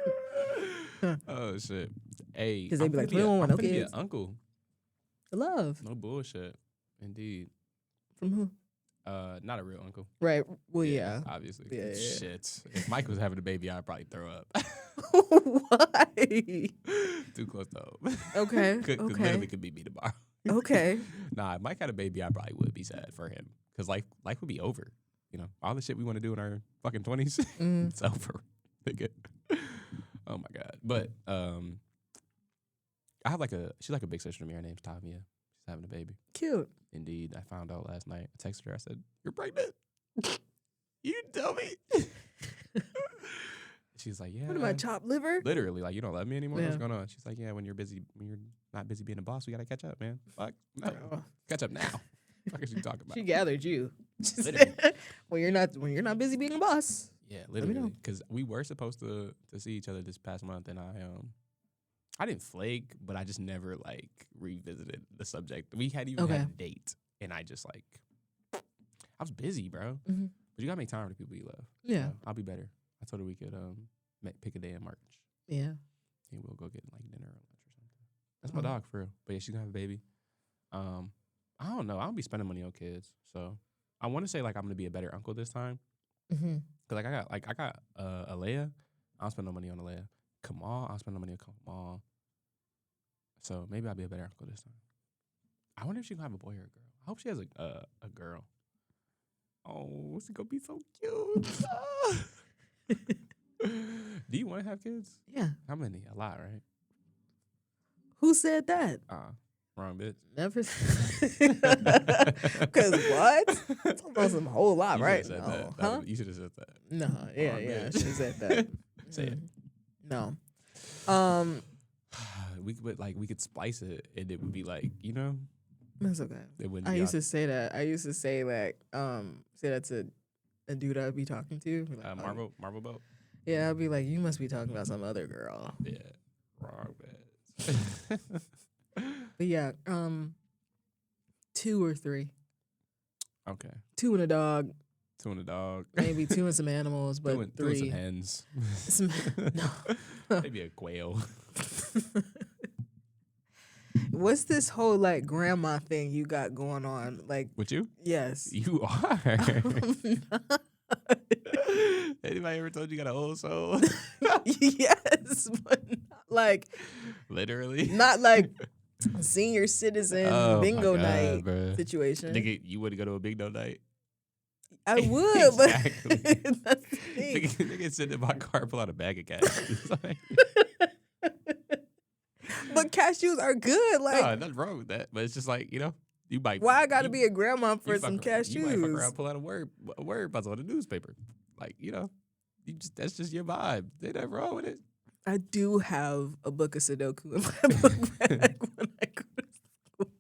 [SPEAKER 2] Oh shit. Hey,
[SPEAKER 1] 'Cause they be like,
[SPEAKER 2] I'm
[SPEAKER 1] 21 with no
[SPEAKER 2] finna be an
[SPEAKER 1] kids.
[SPEAKER 2] uncle.
[SPEAKER 1] Love
[SPEAKER 2] No bullshit. Indeed.
[SPEAKER 1] from who?
[SPEAKER 2] Not a real uncle.
[SPEAKER 1] Right. Well, yeah.
[SPEAKER 2] Obviously.
[SPEAKER 1] Yeah, yeah.
[SPEAKER 2] Shit. If Mike was having a baby, I'd probably throw up.
[SPEAKER 1] Why?
[SPEAKER 2] Too close to home.
[SPEAKER 1] Okay.
[SPEAKER 2] Cause
[SPEAKER 1] Okay.
[SPEAKER 2] literally could be me tomorrow.
[SPEAKER 1] Okay.
[SPEAKER 2] Nah, if Mike had a baby, I probably would be sad for him. Because life would be over. You know, all the shit we want to do in our fucking 20s,
[SPEAKER 1] Mm.
[SPEAKER 2] it's over. Nigga. Oh my God. But I have she's like a big sister to me. Her name's Tavia. She's having a baby.
[SPEAKER 1] Cute.
[SPEAKER 2] Indeed. I found out last night. I texted her. I said, "You're pregnant." You didn't tell me. She's like, "Yeah."
[SPEAKER 1] What am I, chopped liver?
[SPEAKER 2] Literally, like, you don't love me anymore.
[SPEAKER 1] Yeah.
[SPEAKER 2] What's going on? She's like, "Yeah, when you're not busy being a boss, we gotta catch up, man. Fuck, no,
[SPEAKER 1] Oh.
[SPEAKER 2] catch up now." What is you talking about?
[SPEAKER 1] She gathered you. She
[SPEAKER 2] Literally.
[SPEAKER 1] said, when you're not busy being a boss.
[SPEAKER 2] Yeah,
[SPEAKER 1] me
[SPEAKER 2] literally.
[SPEAKER 1] know.
[SPEAKER 2] Because we were supposed to see each other this past month, and I didn't flake, but I just never like revisited the subject. We hadn't even had a date, and I just like I was busy, bro.
[SPEAKER 1] Mhm.
[SPEAKER 2] But you gotta make time for the people you love.
[SPEAKER 1] Yeah.
[SPEAKER 2] So I'll be better. I told her we could pick a day in March,
[SPEAKER 1] Yeah.
[SPEAKER 2] and we'll go get like dinner or lunch or something. That's my
[SPEAKER 1] Uh-huh.
[SPEAKER 2] dog for real. But yeah, she's gonna have a baby. I don't know. I don't be spending money on kids, so I want to say like I'm gonna be a better uncle this time.
[SPEAKER 1] Mm-hmm.
[SPEAKER 2] Cause I got Alea. I don't spend no money on Alea. Kamal, I don't spend no money on Kamal. So maybe I'll be a better uncle this time. I wonder if she gonna have a boy or a girl. I hope she has a girl. Oh, it's gonna be so cute. Do you want to have kids?
[SPEAKER 1] Yeah.
[SPEAKER 2] How many? A lot, right?
[SPEAKER 1] Who said that?
[SPEAKER 2] Wrong bitch.
[SPEAKER 1] Never. Because what? Talking about some whole lot,
[SPEAKER 2] You
[SPEAKER 1] right?
[SPEAKER 2] should've said
[SPEAKER 1] No.
[SPEAKER 2] that.
[SPEAKER 1] Huh?
[SPEAKER 2] You should have said that.
[SPEAKER 1] No. Yeah.
[SPEAKER 2] Wrong
[SPEAKER 1] Yeah.
[SPEAKER 2] bitch.
[SPEAKER 1] She said that.
[SPEAKER 2] Say it.
[SPEAKER 1] No.
[SPEAKER 2] We could splice it, and it would be like, you know,
[SPEAKER 1] That's okay.
[SPEAKER 2] it wouldn't.
[SPEAKER 1] I
[SPEAKER 2] be
[SPEAKER 1] used to say that. I used to say like, say that to a dude I'd be talking to. Be like,
[SPEAKER 2] Marvel boat.
[SPEAKER 1] Yeah, I'd be like, you must be talking about some other girl.
[SPEAKER 2] Yeah, wrong bitch.
[SPEAKER 1] But yeah, 2 or 3.
[SPEAKER 2] Okay.
[SPEAKER 1] 2 and a dog.
[SPEAKER 2] Two and a dog.
[SPEAKER 1] Maybe 2 and some animals, but
[SPEAKER 2] Two and
[SPEAKER 1] 3.
[SPEAKER 2] some hens.
[SPEAKER 1] No.
[SPEAKER 2] Maybe a quail.
[SPEAKER 1] What's this whole like grandma thing you got going on? Like,
[SPEAKER 2] With you?
[SPEAKER 1] yes.
[SPEAKER 2] You are. Anybody ever told you got an old soul?
[SPEAKER 1] Yes, but not like
[SPEAKER 2] Literally.
[SPEAKER 1] not like senior citizen
[SPEAKER 2] Oh, my
[SPEAKER 1] bingo
[SPEAKER 2] God,
[SPEAKER 1] night
[SPEAKER 2] bruh.
[SPEAKER 1] situation.
[SPEAKER 2] Nigga, you wouldn't go to a bingo night?
[SPEAKER 1] I would,
[SPEAKER 2] Exactly.
[SPEAKER 1] but that's the thing.
[SPEAKER 2] Nigga sit in my car, pull out a bag of cash. It's like,
[SPEAKER 1] But cashews are good. Like,
[SPEAKER 2] no, nothing wrong with that. But it's just like, you might.
[SPEAKER 1] why I gotta
[SPEAKER 2] you-
[SPEAKER 1] be a grandma for
[SPEAKER 2] you
[SPEAKER 1] some
[SPEAKER 2] fuck around- You might fuck
[SPEAKER 1] cashews?
[SPEAKER 2] around, pull out a word puzzle on the newspaper. Like, that's just your vibe. Ain't nothing wrong with it.
[SPEAKER 1] I do have a book of Sudoku in my book bag when I go to school.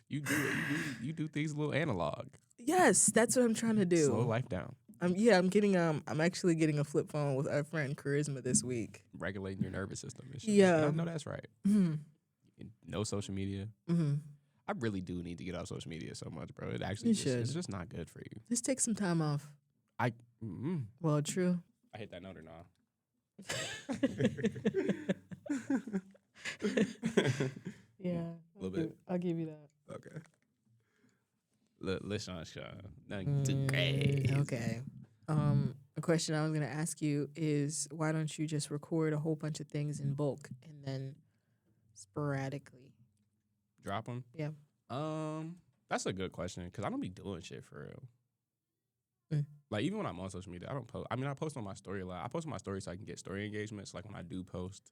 [SPEAKER 2] You do it. You do things a little analog.
[SPEAKER 1] Yes, that's what I'm trying to do.
[SPEAKER 2] Slow life down.
[SPEAKER 1] I'm actually getting a flip phone with our friend Charisma this week.
[SPEAKER 2] Regulating your nervous system and shit.
[SPEAKER 1] Yeah.
[SPEAKER 2] And I know that's right.
[SPEAKER 1] Mm-hmm.
[SPEAKER 2] No social media.
[SPEAKER 1] Mm-hmm.
[SPEAKER 2] I really do need to get off social media so much, bro. It actually
[SPEAKER 1] You
[SPEAKER 2] just,
[SPEAKER 1] should.
[SPEAKER 2] it's just not good for you.
[SPEAKER 1] Just take some time off.
[SPEAKER 2] Mm-mm.
[SPEAKER 1] Well, true.
[SPEAKER 2] I hit that note or not?
[SPEAKER 1] Yeah.
[SPEAKER 2] A little bit.
[SPEAKER 1] I'll give you that.
[SPEAKER 2] Okay. Listen, Sean. Nothing too crazy.
[SPEAKER 1] Okay. A question I was gonna ask you is why don't you just record a whole bunch of things in bulk and then sporadically?
[SPEAKER 2] Drop them?
[SPEAKER 1] Yeah.
[SPEAKER 2] That's a good question because I don't be doing shit for real. Like, even when I'm on social media, I don't post. I mean, I post on my story a lot. I post on my story so I can get story engagements. Like, when I do post,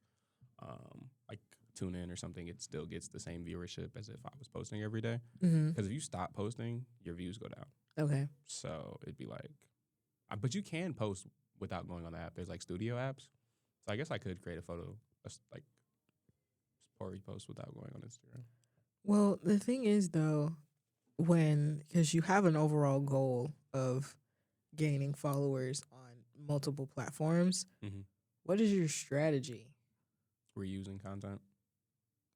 [SPEAKER 2] like, tune in or something, it still gets the same viewership as if I was posting every day.
[SPEAKER 1] Mm-hmm.
[SPEAKER 2] Because if you stop posting, your views go down.
[SPEAKER 1] Okay.
[SPEAKER 2] So it'd be like, but you can post without going on the app. There's, like, studio apps. So I guess I could create a photo, like, story post without going on Instagram.
[SPEAKER 1] Well, the thing is, though, because you have an overall goal of gaining followers on multiple platforms,
[SPEAKER 2] Mm-hmm.
[SPEAKER 1] what is your strategy?
[SPEAKER 2] Reusing content.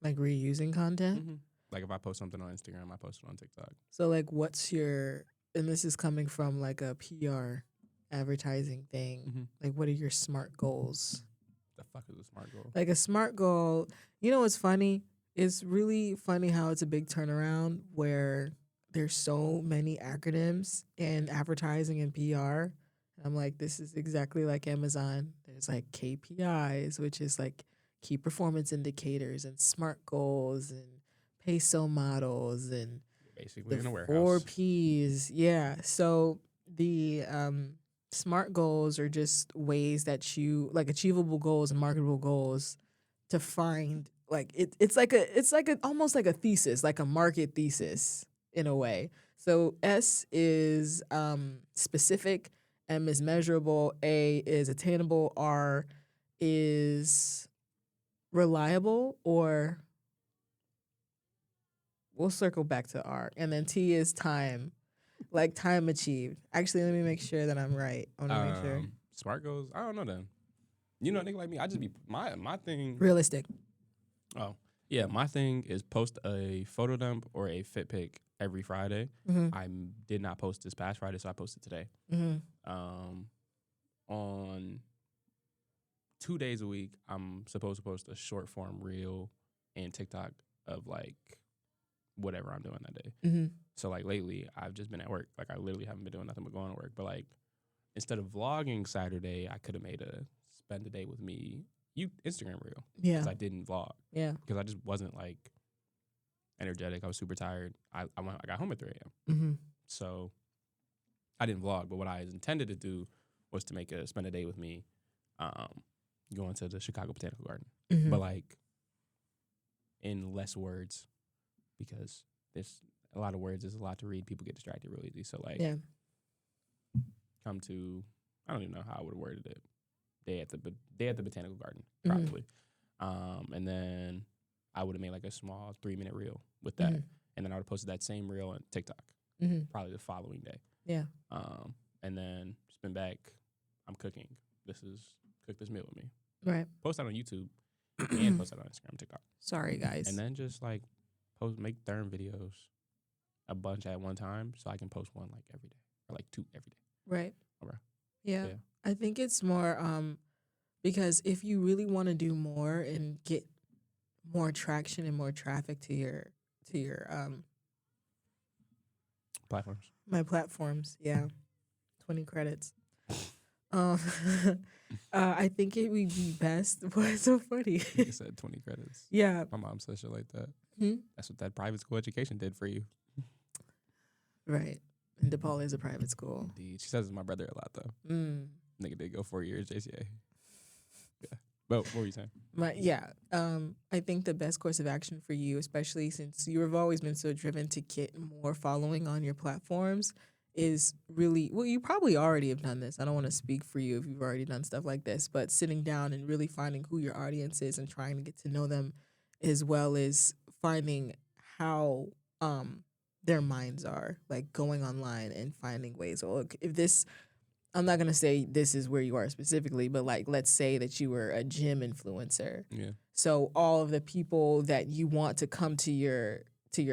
[SPEAKER 1] Like reusing content?
[SPEAKER 2] Mm-hmm. Like, if I post something on Instagram, I post it on TikTok.
[SPEAKER 1] So, like, and this is coming from, like, a PR advertising thing.
[SPEAKER 2] Mm-hmm.
[SPEAKER 1] Like, what are your SMART goals?
[SPEAKER 2] The fuck is a SMART goal?
[SPEAKER 1] Like, a SMART goal, you know what's funny? It's really funny how it's a big turnaround where there's so many acronyms in advertising and PR. I'm like, this is exactly like Amazon. There's like KPIs, which is like key performance indicators, and SMART goals and peso models and
[SPEAKER 2] Basically in a warehouse.
[SPEAKER 1] 4 Ps. Yeah. So the SMART goals are just ways that you like achievable goals and marketable goals to find like it's like a almost like a thesis, like a market thesis in a way. So S is specific, M is measurable, A is attainable, R is reliable, or we'll circle back to R. And then T is time, like time achieved. Actually, let me make sure that I'm right. I want to make sure.
[SPEAKER 2] SMART goals? I don't know then. You know, a nigga like me, I just be my thing.
[SPEAKER 1] Realistic.
[SPEAKER 2] Oh, yeah, my thing is post a photo dump or a fit pic every Friday.
[SPEAKER 1] Mm-hmm.
[SPEAKER 2] I did not post this past Friday, so I posted today.
[SPEAKER 1] Mm-hmm.
[SPEAKER 2] On 2 days a week, I'm supposed to post a short form reel and TikTok of like whatever I'm doing that day.
[SPEAKER 1] Mm-hmm.
[SPEAKER 2] So like lately, I've just been at work. Like I literally haven't been doing nothing but going to work. But like instead of vlogging Saturday, I could have made a spend a day with me Instagram reel.
[SPEAKER 1] Yeah.
[SPEAKER 2] Because I didn't vlog.
[SPEAKER 1] Yeah.
[SPEAKER 2] Because I just wasn't like energetic. I was super tired. I got home at 3 a.m.
[SPEAKER 1] Mm-hmm.
[SPEAKER 2] So I didn't vlog. But what I intended to do was to make a spend a day with me, going to the Chicago Botanical Garden.
[SPEAKER 1] Mm-hmm.
[SPEAKER 2] But like in less words, because there's a lot of words. There's a lot to read. People get distracted really easy. So like, come to, I don't even know how I would have worded it. Day at the Botanical Garden, probably. Mm-hmm. And then I would have made like a small 3-minute reel with that. Mm-hmm. And then I would have posted that same reel on TikTok, probably the following day.
[SPEAKER 1] Yeah.
[SPEAKER 2] And then just been back. I'm cooking. Cook this meal with me.
[SPEAKER 1] Right.
[SPEAKER 2] Post that on YouTube and post that on Instagram, TikTok.
[SPEAKER 1] Sorry, guys.
[SPEAKER 2] And then just like make therm videos a bunch at one time so I can post one like every day or like 2 every day.
[SPEAKER 1] Right.
[SPEAKER 2] Okay.
[SPEAKER 1] Yeah.
[SPEAKER 2] Yeah.
[SPEAKER 1] I think it's more because if you really want to do more and get more traction and more traffic to your
[SPEAKER 2] Platforms.
[SPEAKER 1] my platforms, yeah, 20 credits. Um I think it would be best. What's so funny?
[SPEAKER 2] You said 20 credits.
[SPEAKER 1] Yeah.
[SPEAKER 2] My mom said shit like that.
[SPEAKER 1] Hmm?
[SPEAKER 2] That's what that private school education did for you.
[SPEAKER 1] Right. And DePaul is a private school.
[SPEAKER 2] Indeed. She says it's my brother a lot, though.
[SPEAKER 1] Mm.
[SPEAKER 2] Nigga did go 4 years JCA. Yeah. But what were you saying?
[SPEAKER 1] I think the best course of action for you, especially since you have always been so driven to get more following on your platforms, is really, well, you probably already have done this. I don't want to speak for you if you've already done stuff like this, but sitting down and really finding who your audience is and trying to get to know them, as well as finding how their minds are, like going online and finding ways. Well, look, if this, I'm not gonna say this is where you are specifically, but like let's say that you were a gym influencer.
[SPEAKER 2] Yeah.
[SPEAKER 1] So all of the people that you want to come to your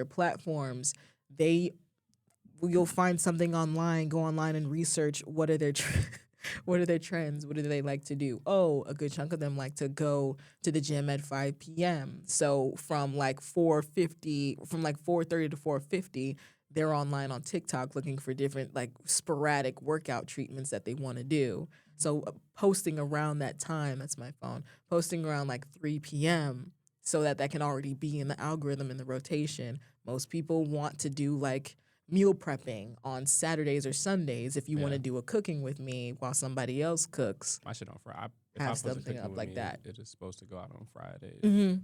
[SPEAKER 1] platforms, you'll find something online, go online and research what are their what are their trends, what do they like to do. Oh, a good chunk of them like to go to the gym at 5 p.m. So from like 4:30 to 4:50, they're online on TikTok looking for different like sporadic workout treatments that they want to do. So posting around that time, that's my phone, posting around like 3 p.m. so that can already be in the algorithm in the rotation. Most people want to do like meal prepping on Saturdays or Sundays if you want to do a cooking with me while somebody else cooks.
[SPEAKER 2] My shit on Friday. If
[SPEAKER 1] Have
[SPEAKER 2] I post a
[SPEAKER 1] something
[SPEAKER 2] cooking
[SPEAKER 1] up
[SPEAKER 2] with
[SPEAKER 1] like
[SPEAKER 2] me,
[SPEAKER 1] that.
[SPEAKER 2] it is supposed to go out on Fridays.
[SPEAKER 1] Mm-hmm.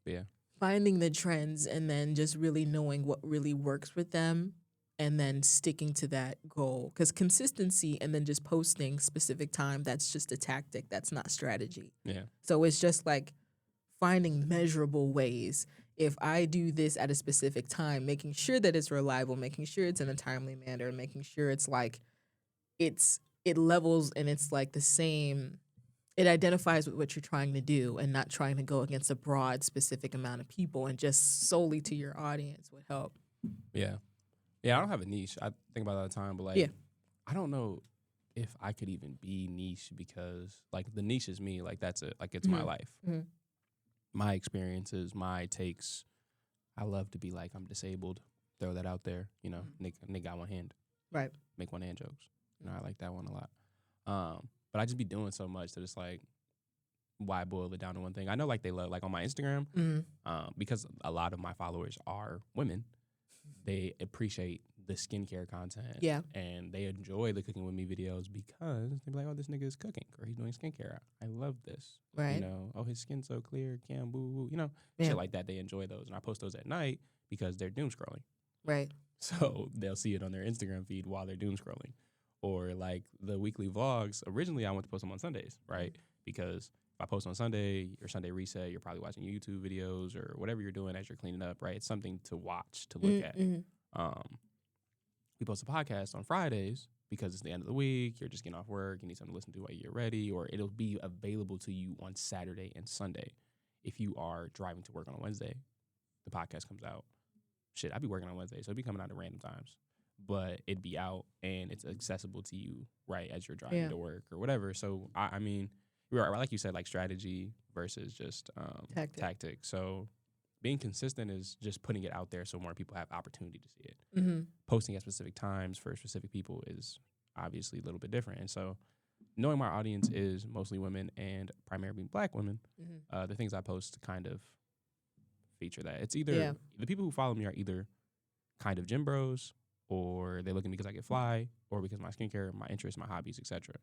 [SPEAKER 2] Yeah.
[SPEAKER 1] Finding the trends and then just really knowing what really works with them and then sticking to that goal. Because consistency and then just posting specific time, that's just a tactic. That's not strategy.
[SPEAKER 2] Yeah.
[SPEAKER 1] So it's just like finding measurable ways. If I do this at a specific time, making sure that it's reliable, making sure it's in a timely manner, making sure it's like it levels and it's like the same, it identifies with what you're trying to do and not trying to go against a broad specific amount of people and just solely to your audience would help.
[SPEAKER 2] Yeah. Yeah, I don't have a niche. I think about that all the time, but like,
[SPEAKER 1] Yeah.
[SPEAKER 2] I don't know if I could even be niche because like the niche is me. Like that's it. Like it's my life.
[SPEAKER 1] Mhm.
[SPEAKER 2] My experiences, my takes. I love to be like, I'm disabled. Throw that out there. You know, nigga got one hand.
[SPEAKER 1] Right.
[SPEAKER 2] Make one hand jokes. You know, I like that one a lot. But I just be doing so much that it's like, why boil it down to one thing? I know like they love, like on my Instagram, because a lot of my followers are women, they appreciate the skincare content.
[SPEAKER 1] Yeah.
[SPEAKER 2] And they enjoy the cooking with me videos because they be like, oh, this nigga is cooking or he's doing skincare. I love this.
[SPEAKER 1] Right.
[SPEAKER 2] You know, oh, his skin's so clear, can boo, you know,
[SPEAKER 1] Yeah.
[SPEAKER 2] shit like that. They enjoy those. And I post those at night because they're doom scrolling.
[SPEAKER 1] Right.
[SPEAKER 2] So they'll see it on their Instagram feed while they're doom scrolling. Or like the weekly vlogs, originally I went to post them on Sundays, right? Because if I post on Sunday, your Sunday reset, you're probably watching YouTube videos or whatever you're doing as you're cleaning up, right? It's something to watch, to look at. We post a podcast on Fridays because it's the end of the week, you're just getting off work, you need something to listen to while you're ready, or it'll be available to you on Saturday and Sunday. If you are driving to work on a Wednesday, the podcast comes out. Shit, I'd be working on Wednesday, so it'd be coming out at random times. But it'd be out and it's accessible to you, right, as you're driving to work or whatever. So, I mean, like you said, like strategy versus just tactic. So being consistent is just putting it out there so more people have opportunity to see it. Posting at specific times for specific people is obviously a little bit different. And so knowing my audience is mostly women and primarily Black women, the things I post kind of feature that. It's either the people who follow me are either kind of gym bros, or they look at me because I get fly, or because my skincare, my interests, my hobbies, etc.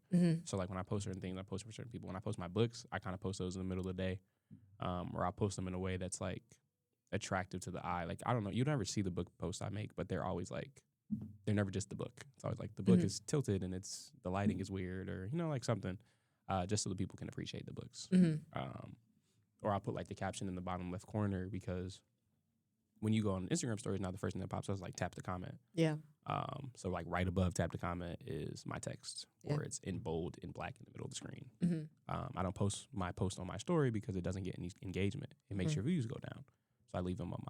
[SPEAKER 2] So like when I post certain things, I post for certain people. When I post my books, I kind of post those in the middle of the day, or I'll post them in a way that's like attractive to the eye. Like I don't know, you never see the book posts I make, but they're always like, they're never just the book. It's always like the book is tilted and it's the lighting is weird, or you know, like something, just so the people can appreciate the books. Or I'll put like the caption in the bottom left corner because when you go on Instagram stories, now the first thing that pops up is like tap to comment.
[SPEAKER 1] Yeah.
[SPEAKER 2] So like right above tap to comment is my text, or it's in bold in black in the middle of the screen. I don't post my post on my story because it doesn't get any engagement. It makes your views go down. So I leave them on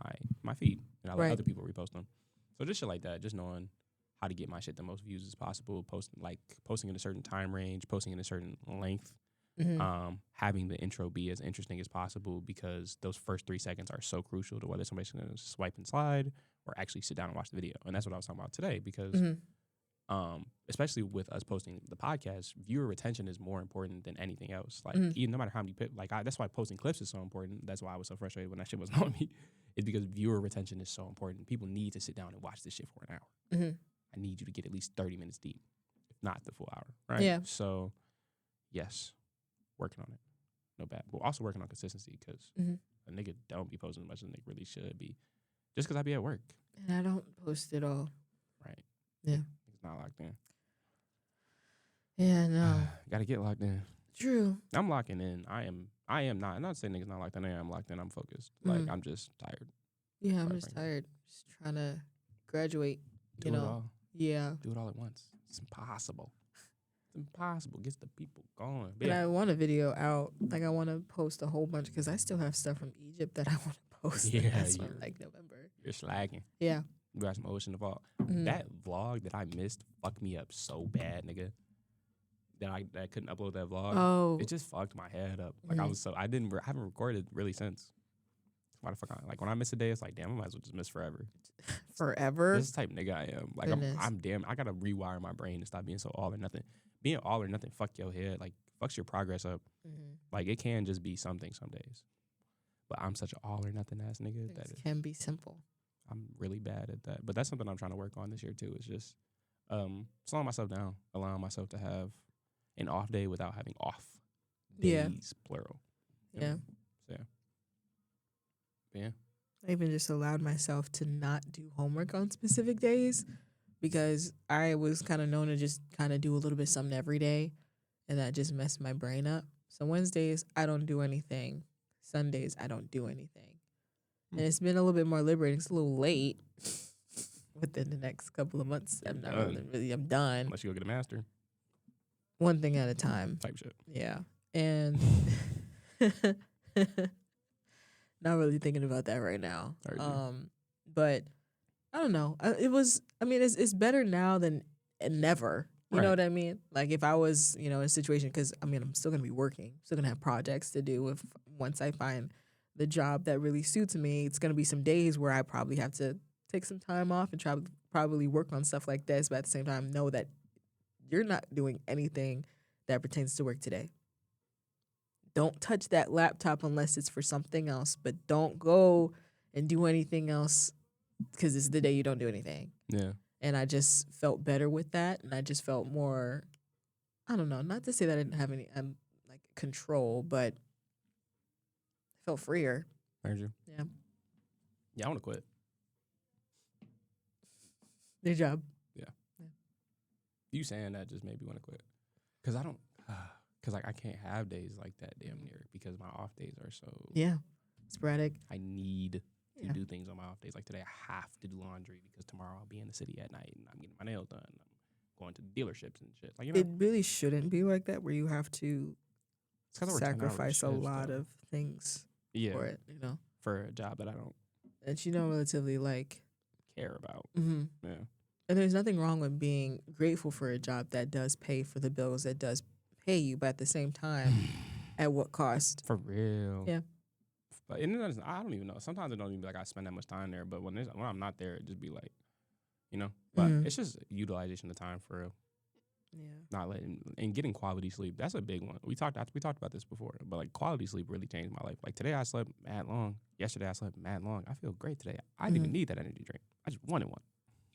[SPEAKER 2] my feed and I let other people repost them. So just shit like that, just knowing how to get my shit the most views as possible, posting in a certain time range, posting in a certain length, having the intro be as interesting as possible, because those first 3 seconds are so crucial to whether somebody's going to swipe and slide or actually sit down and watch the video. And that's what I was talking about today, because especially with us posting the podcast, viewer retention is more important than anything else. Like, even no matter how many that's why posting clips is so important. That's why I was so frustrated when that shit wasn't on me. It's because viewer retention is so important. People need to sit down and watch this shit for an hour. I need you to get at least 30 minutes deep, if not the full hour, right?
[SPEAKER 1] Yeah.
[SPEAKER 2] So, yes, working on it. No bad. But also working on consistency, because a nigga don't be posting as much as a nigga really should be, just because I be at work.
[SPEAKER 1] And I don't post at all.
[SPEAKER 2] Right.
[SPEAKER 1] Yeah.
[SPEAKER 2] It's not locked in.
[SPEAKER 1] Yeah, no.
[SPEAKER 2] Gotta get locked in.
[SPEAKER 1] True.
[SPEAKER 2] I'm locking in. I am not. I'm not saying niggas not locked in. I am locked in. I'm focused. Like, I'm just tired.
[SPEAKER 1] Yeah, I'm just tired. Just trying to graduate.
[SPEAKER 2] Do it all.
[SPEAKER 1] Yeah.
[SPEAKER 2] Do it all at once. It's impossible. It's impossible. Gets the people going.
[SPEAKER 1] But I want a video out. Like, I want to post a whole bunch, because I still have stuff from Egypt that I want to post.
[SPEAKER 2] Yeah,
[SPEAKER 1] that's from like November.
[SPEAKER 2] You're slagging.
[SPEAKER 1] Yeah.
[SPEAKER 2] You got some ocean to fall. That vlog that I missed fucked me up so bad, nigga. That I couldn't upload that vlog.
[SPEAKER 1] Oh.
[SPEAKER 2] It just fucked my head up. Like, I haven't recorded really since. Why the fuck? Like, when I miss a day, it's like, damn, I might as well just miss forever.
[SPEAKER 1] Forever?
[SPEAKER 2] This is the type of nigga I am. Like, I'm damn. I gotta rewire my brain to stop being so all or nothing. Being all or nothing, fuck your head. Like, fucks your progress up. Like, it can just be something some days. But I'm such an all or nothing ass nigga that it
[SPEAKER 1] can be simple.
[SPEAKER 2] I'm really bad at that. But that's something I'm trying to work on this year too. Is just slowing myself down, allowing myself to have an off day without having off days, plural.
[SPEAKER 1] Yeah.
[SPEAKER 2] So, yeah.
[SPEAKER 1] I even just allowed myself to not do homework on specific days, because I was kind of known to just kind of do a little bit something every day, and that just messed my brain up. So Wednesdays, I don't do anything. Sundays, I don't do anything. And it's been a little bit more liberating. It's a little late within the next couple of months. I'm done.
[SPEAKER 2] Unless you go get a master.
[SPEAKER 1] One thing at a time.
[SPEAKER 2] Type shit.
[SPEAKER 1] Yeah. And not really thinking about that right now. But I don't know. It's better now than never. You know what I mean? Like, if I was, in a situation, because I'm still going to be working, still going to have projects to do. Once I find the job that really suits me, it's going to be some days where I probably have to take some time off and probably work on stuff like this. But at the same time, know that you're not doing anything that pertains to work today. Don't touch that laptop unless it's for something else. But don't go and do anything else, because it's the day you don't do anything.
[SPEAKER 2] Yeah.
[SPEAKER 1] And I just felt better with that. And I just felt more, I don't know, not to say that I didn't have any control, but I felt freer.
[SPEAKER 2] Heard you.
[SPEAKER 1] Yeah.
[SPEAKER 2] Yeah, I want to quit.
[SPEAKER 1] Good job.
[SPEAKER 2] Yeah. You saying that just made me want to quit. Because I can't have days like that damn near, because my off days are so.
[SPEAKER 1] Yeah. Sporadic.
[SPEAKER 2] I need to do things on my off days. Like today, I have to do laundry because tomorrow I'll be in the city at night and I'm getting my nails done. I'm going to dealerships and shit. Like,
[SPEAKER 1] It really shouldn't be like that, where you have to sacrifice a lot of things for it,
[SPEAKER 2] for a job that I don't
[SPEAKER 1] that relatively
[SPEAKER 2] care about.
[SPEAKER 1] Mm-hmm.
[SPEAKER 2] Yeah.
[SPEAKER 1] And there's nothing wrong with being grateful for a job that does pay for the bills, that does pay you, but at the same time, at what cost?
[SPEAKER 2] For real.
[SPEAKER 1] Yeah.
[SPEAKER 2] But I don't even know. Sometimes it don't even be like I spend that much time there. But when I'm not there, it just be like, But it's just utilization of time for real.
[SPEAKER 1] Yeah.
[SPEAKER 2] Not letting and getting quality sleep. That's a big one. We talked about this before. But like quality sleep really changed my life. Like today I slept mad long. Yesterday I slept mad long. I feel great today. I didn't even need that energy drink. I just wanted one.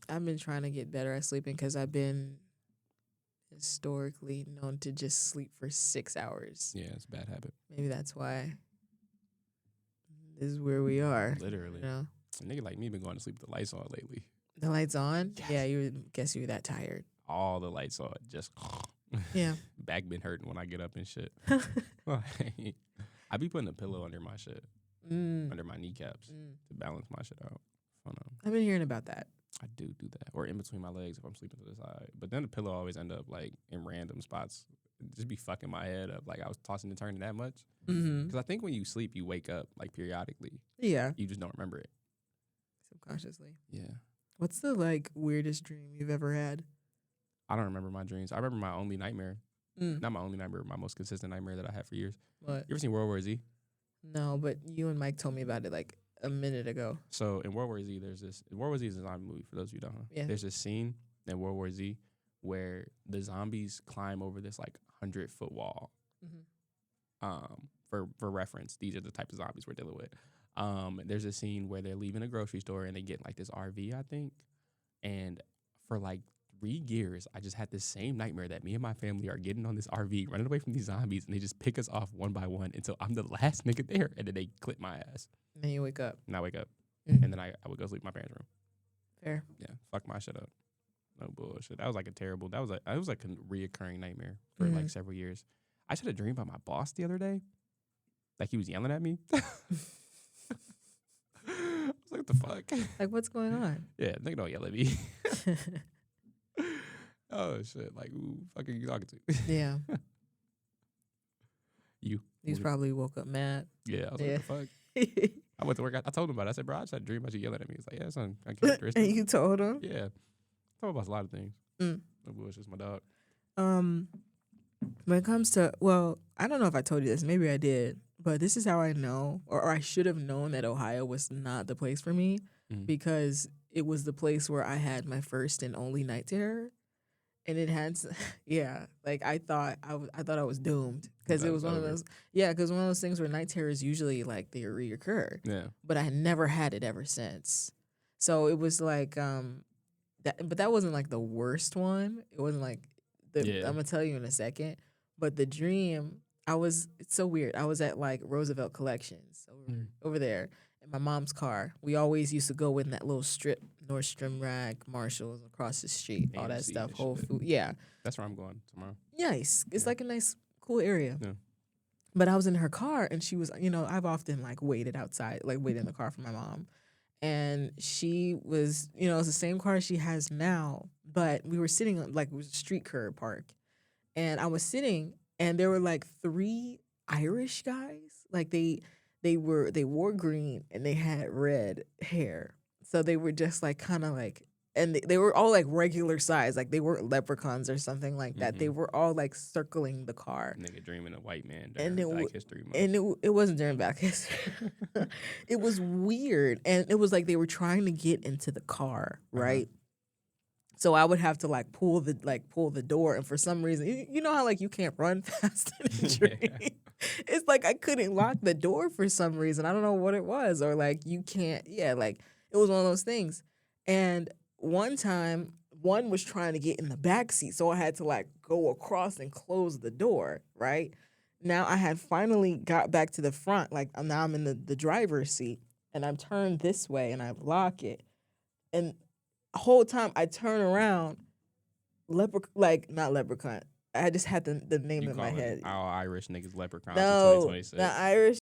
[SPEAKER 1] I've been trying to get better at sleeping because I've been historically known to just sleep for 6 hours.
[SPEAKER 2] Yeah, it's a bad habit.
[SPEAKER 1] Maybe that's why this is where we are.
[SPEAKER 2] Literally. A nigga like me been going to sleep with the lights on lately.
[SPEAKER 1] The lights on?
[SPEAKER 2] Yes.
[SPEAKER 1] Yeah, you were that tired.
[SPEAKER 2] All the lights on, just
[SPEAKER 1] yeah.
[SPEAKER 2] Back been hurting when I get up and shit. I be putting a pillow under my shit, under my kneecaps to balance my shit out.
[SPEAKER 1] I've been hearing about that.
[SPEAKER 2] I do that, or in between my legs if I'm sleeping to the side. But then the pillow always end up like in random spots. It just be fucking my head up. Like I was tossing and turning that much. Because I think when you sleep, you wake up like periodically.
[SPEAKER 1] Yeah.
[SPEAKER 2] You just don't remember it.
[SPEAKER 1] Subconsciously.
[SPEAKER 2] Yeah.
[SPEAKER 1] What's the like weirdest dream you've ever had?
[SPEAKER 2] I don't remember my dreams. I remember my only nightmare.
[SPEAKER 1] Mm.
[SPEAKER 2] Not my only nightmare, my most consistent nightmare that I had for years.
[SPEAKER 1] What?
[SPEAKER 2] You ever seen World War Z?
[SPEAKER 1] No, but you and Mike told me about it like a minute ago.
[SPEAKER 2] So in World War Z, there's this. World War Z is a zombie movie for those of you who don't know.
[SPEAKER 1] Yeah.
[SPEAKER 2] There's this scene in World War Z where the zombies climb over this like 100-foot wall. For reference, these are the types of zombies we're dealing with. There's a scene where they're leaving a grocery store and they get like this RV, I think. And for like 3 years, I just had this same nightmare that me and my family are getting on this RV, running away from these zombies, and they just pick us off one by one until I'm the last nigga there, and then they clip my ass.
[SPEAKER 1] And then you wake up.
[SPEAKER 2] And I wake up,
[SPEAKER 1] Mm.
[SPEAKER 2] and then I would go sleep in my parents' room.
[SPEAKER 1] Fair.
[SPEAKER 2] Yeah, fuck my shit up. No bullshit. That was like a reoccurring nightmare for like several years. I just had a dream about my boss the other day. Like he was yelling at me. I was like, what the fuck?
[SPEAKER 1] Like, what's going on?
[SPEAKER 2] Yeah, nigga don't yell at me. Oh shit! Like, who fuck are you talking to?
[SPEAKER 1] Yeah.
[SPEAKER 2] You.
[SPEAKER 1] He's probably woke up mad.
[SPEAKER 2] Yeah, I was like, what the fuck? I went to work. I told him about it. I said, bro, I just had a dream about you yelling at me. He's like, yeah, that's uncharacteristic.
[SPEAKER 1] And you told him?
[SPEAKER 2] Yeah. I told him about a lot of things. No bullshit's my dog.
[SPEAKER 1] When it comes to, well, I don't know if I told you this. Maybe I did. But this is how I know, or I should have known that Ohio was not the place for me because it was the place where I had my first and only night terror. And it had, yeah, like I thought I was doomed because it was one of those, because one of those things where night terrors usually like they reoccur. Yeah. But I had never had it ever since. So it was like, but that wasn't like the worst one. It wasn't like, I'm going to tell you in a second. But the dream, it's so weird. I was at like Roosevelt Collections over there in my mom's car. We always used to go in that little strip, Nordstrom Rack, Marshalls across the street, all that stuff, Whole Foods. Yeah.
[SPEAKER 2] That's where I'm going tomorrow.
[SPEAKER 1] Nice. It's like a nice, cool area. Yeah. But I was in her car and she was, I've often like waited outside, like waited in the car for my mom. And she was, it's the same car she has now, but we were sitting on, like, it was a street curb park. And I was sitting, and there were, like, 3 Irish guys. Like, they wore green, and they had red hair. So they were just, like, kind of, like, and they were all, like, regular size. Like, they weren't leprechauns or something like that. They were all, like, circling the car.
[SPEAKER 2] Nigga dreaming of white man during Black History Month.
[SPEAKER 1] And it wasn't during Black History. It was weird. And it was like they were trying to get into the car, right? So I would have to, like, pull the door. And for some reason, you know how, like, you can't run fast in a dream? It's like I couldn't lock the door for some reason. I don't know what it was. Or, like, you can't, like, it was one of those things. And one time, one was trying to get in the back seat, so I had to like go across and close the door, right? Now I had finally got back to the front, like now I'm in the driver's seat, and I'm turned this way, and I lock it. And the whole time I turn around, not leprechaun. I just had the name in my head.
[SPEAKER 2] All Irish niggas leprechauns
[SPEAKER 1] no,
[SPEAKER 2] in 2026.
[SPEAKER 1] The Irish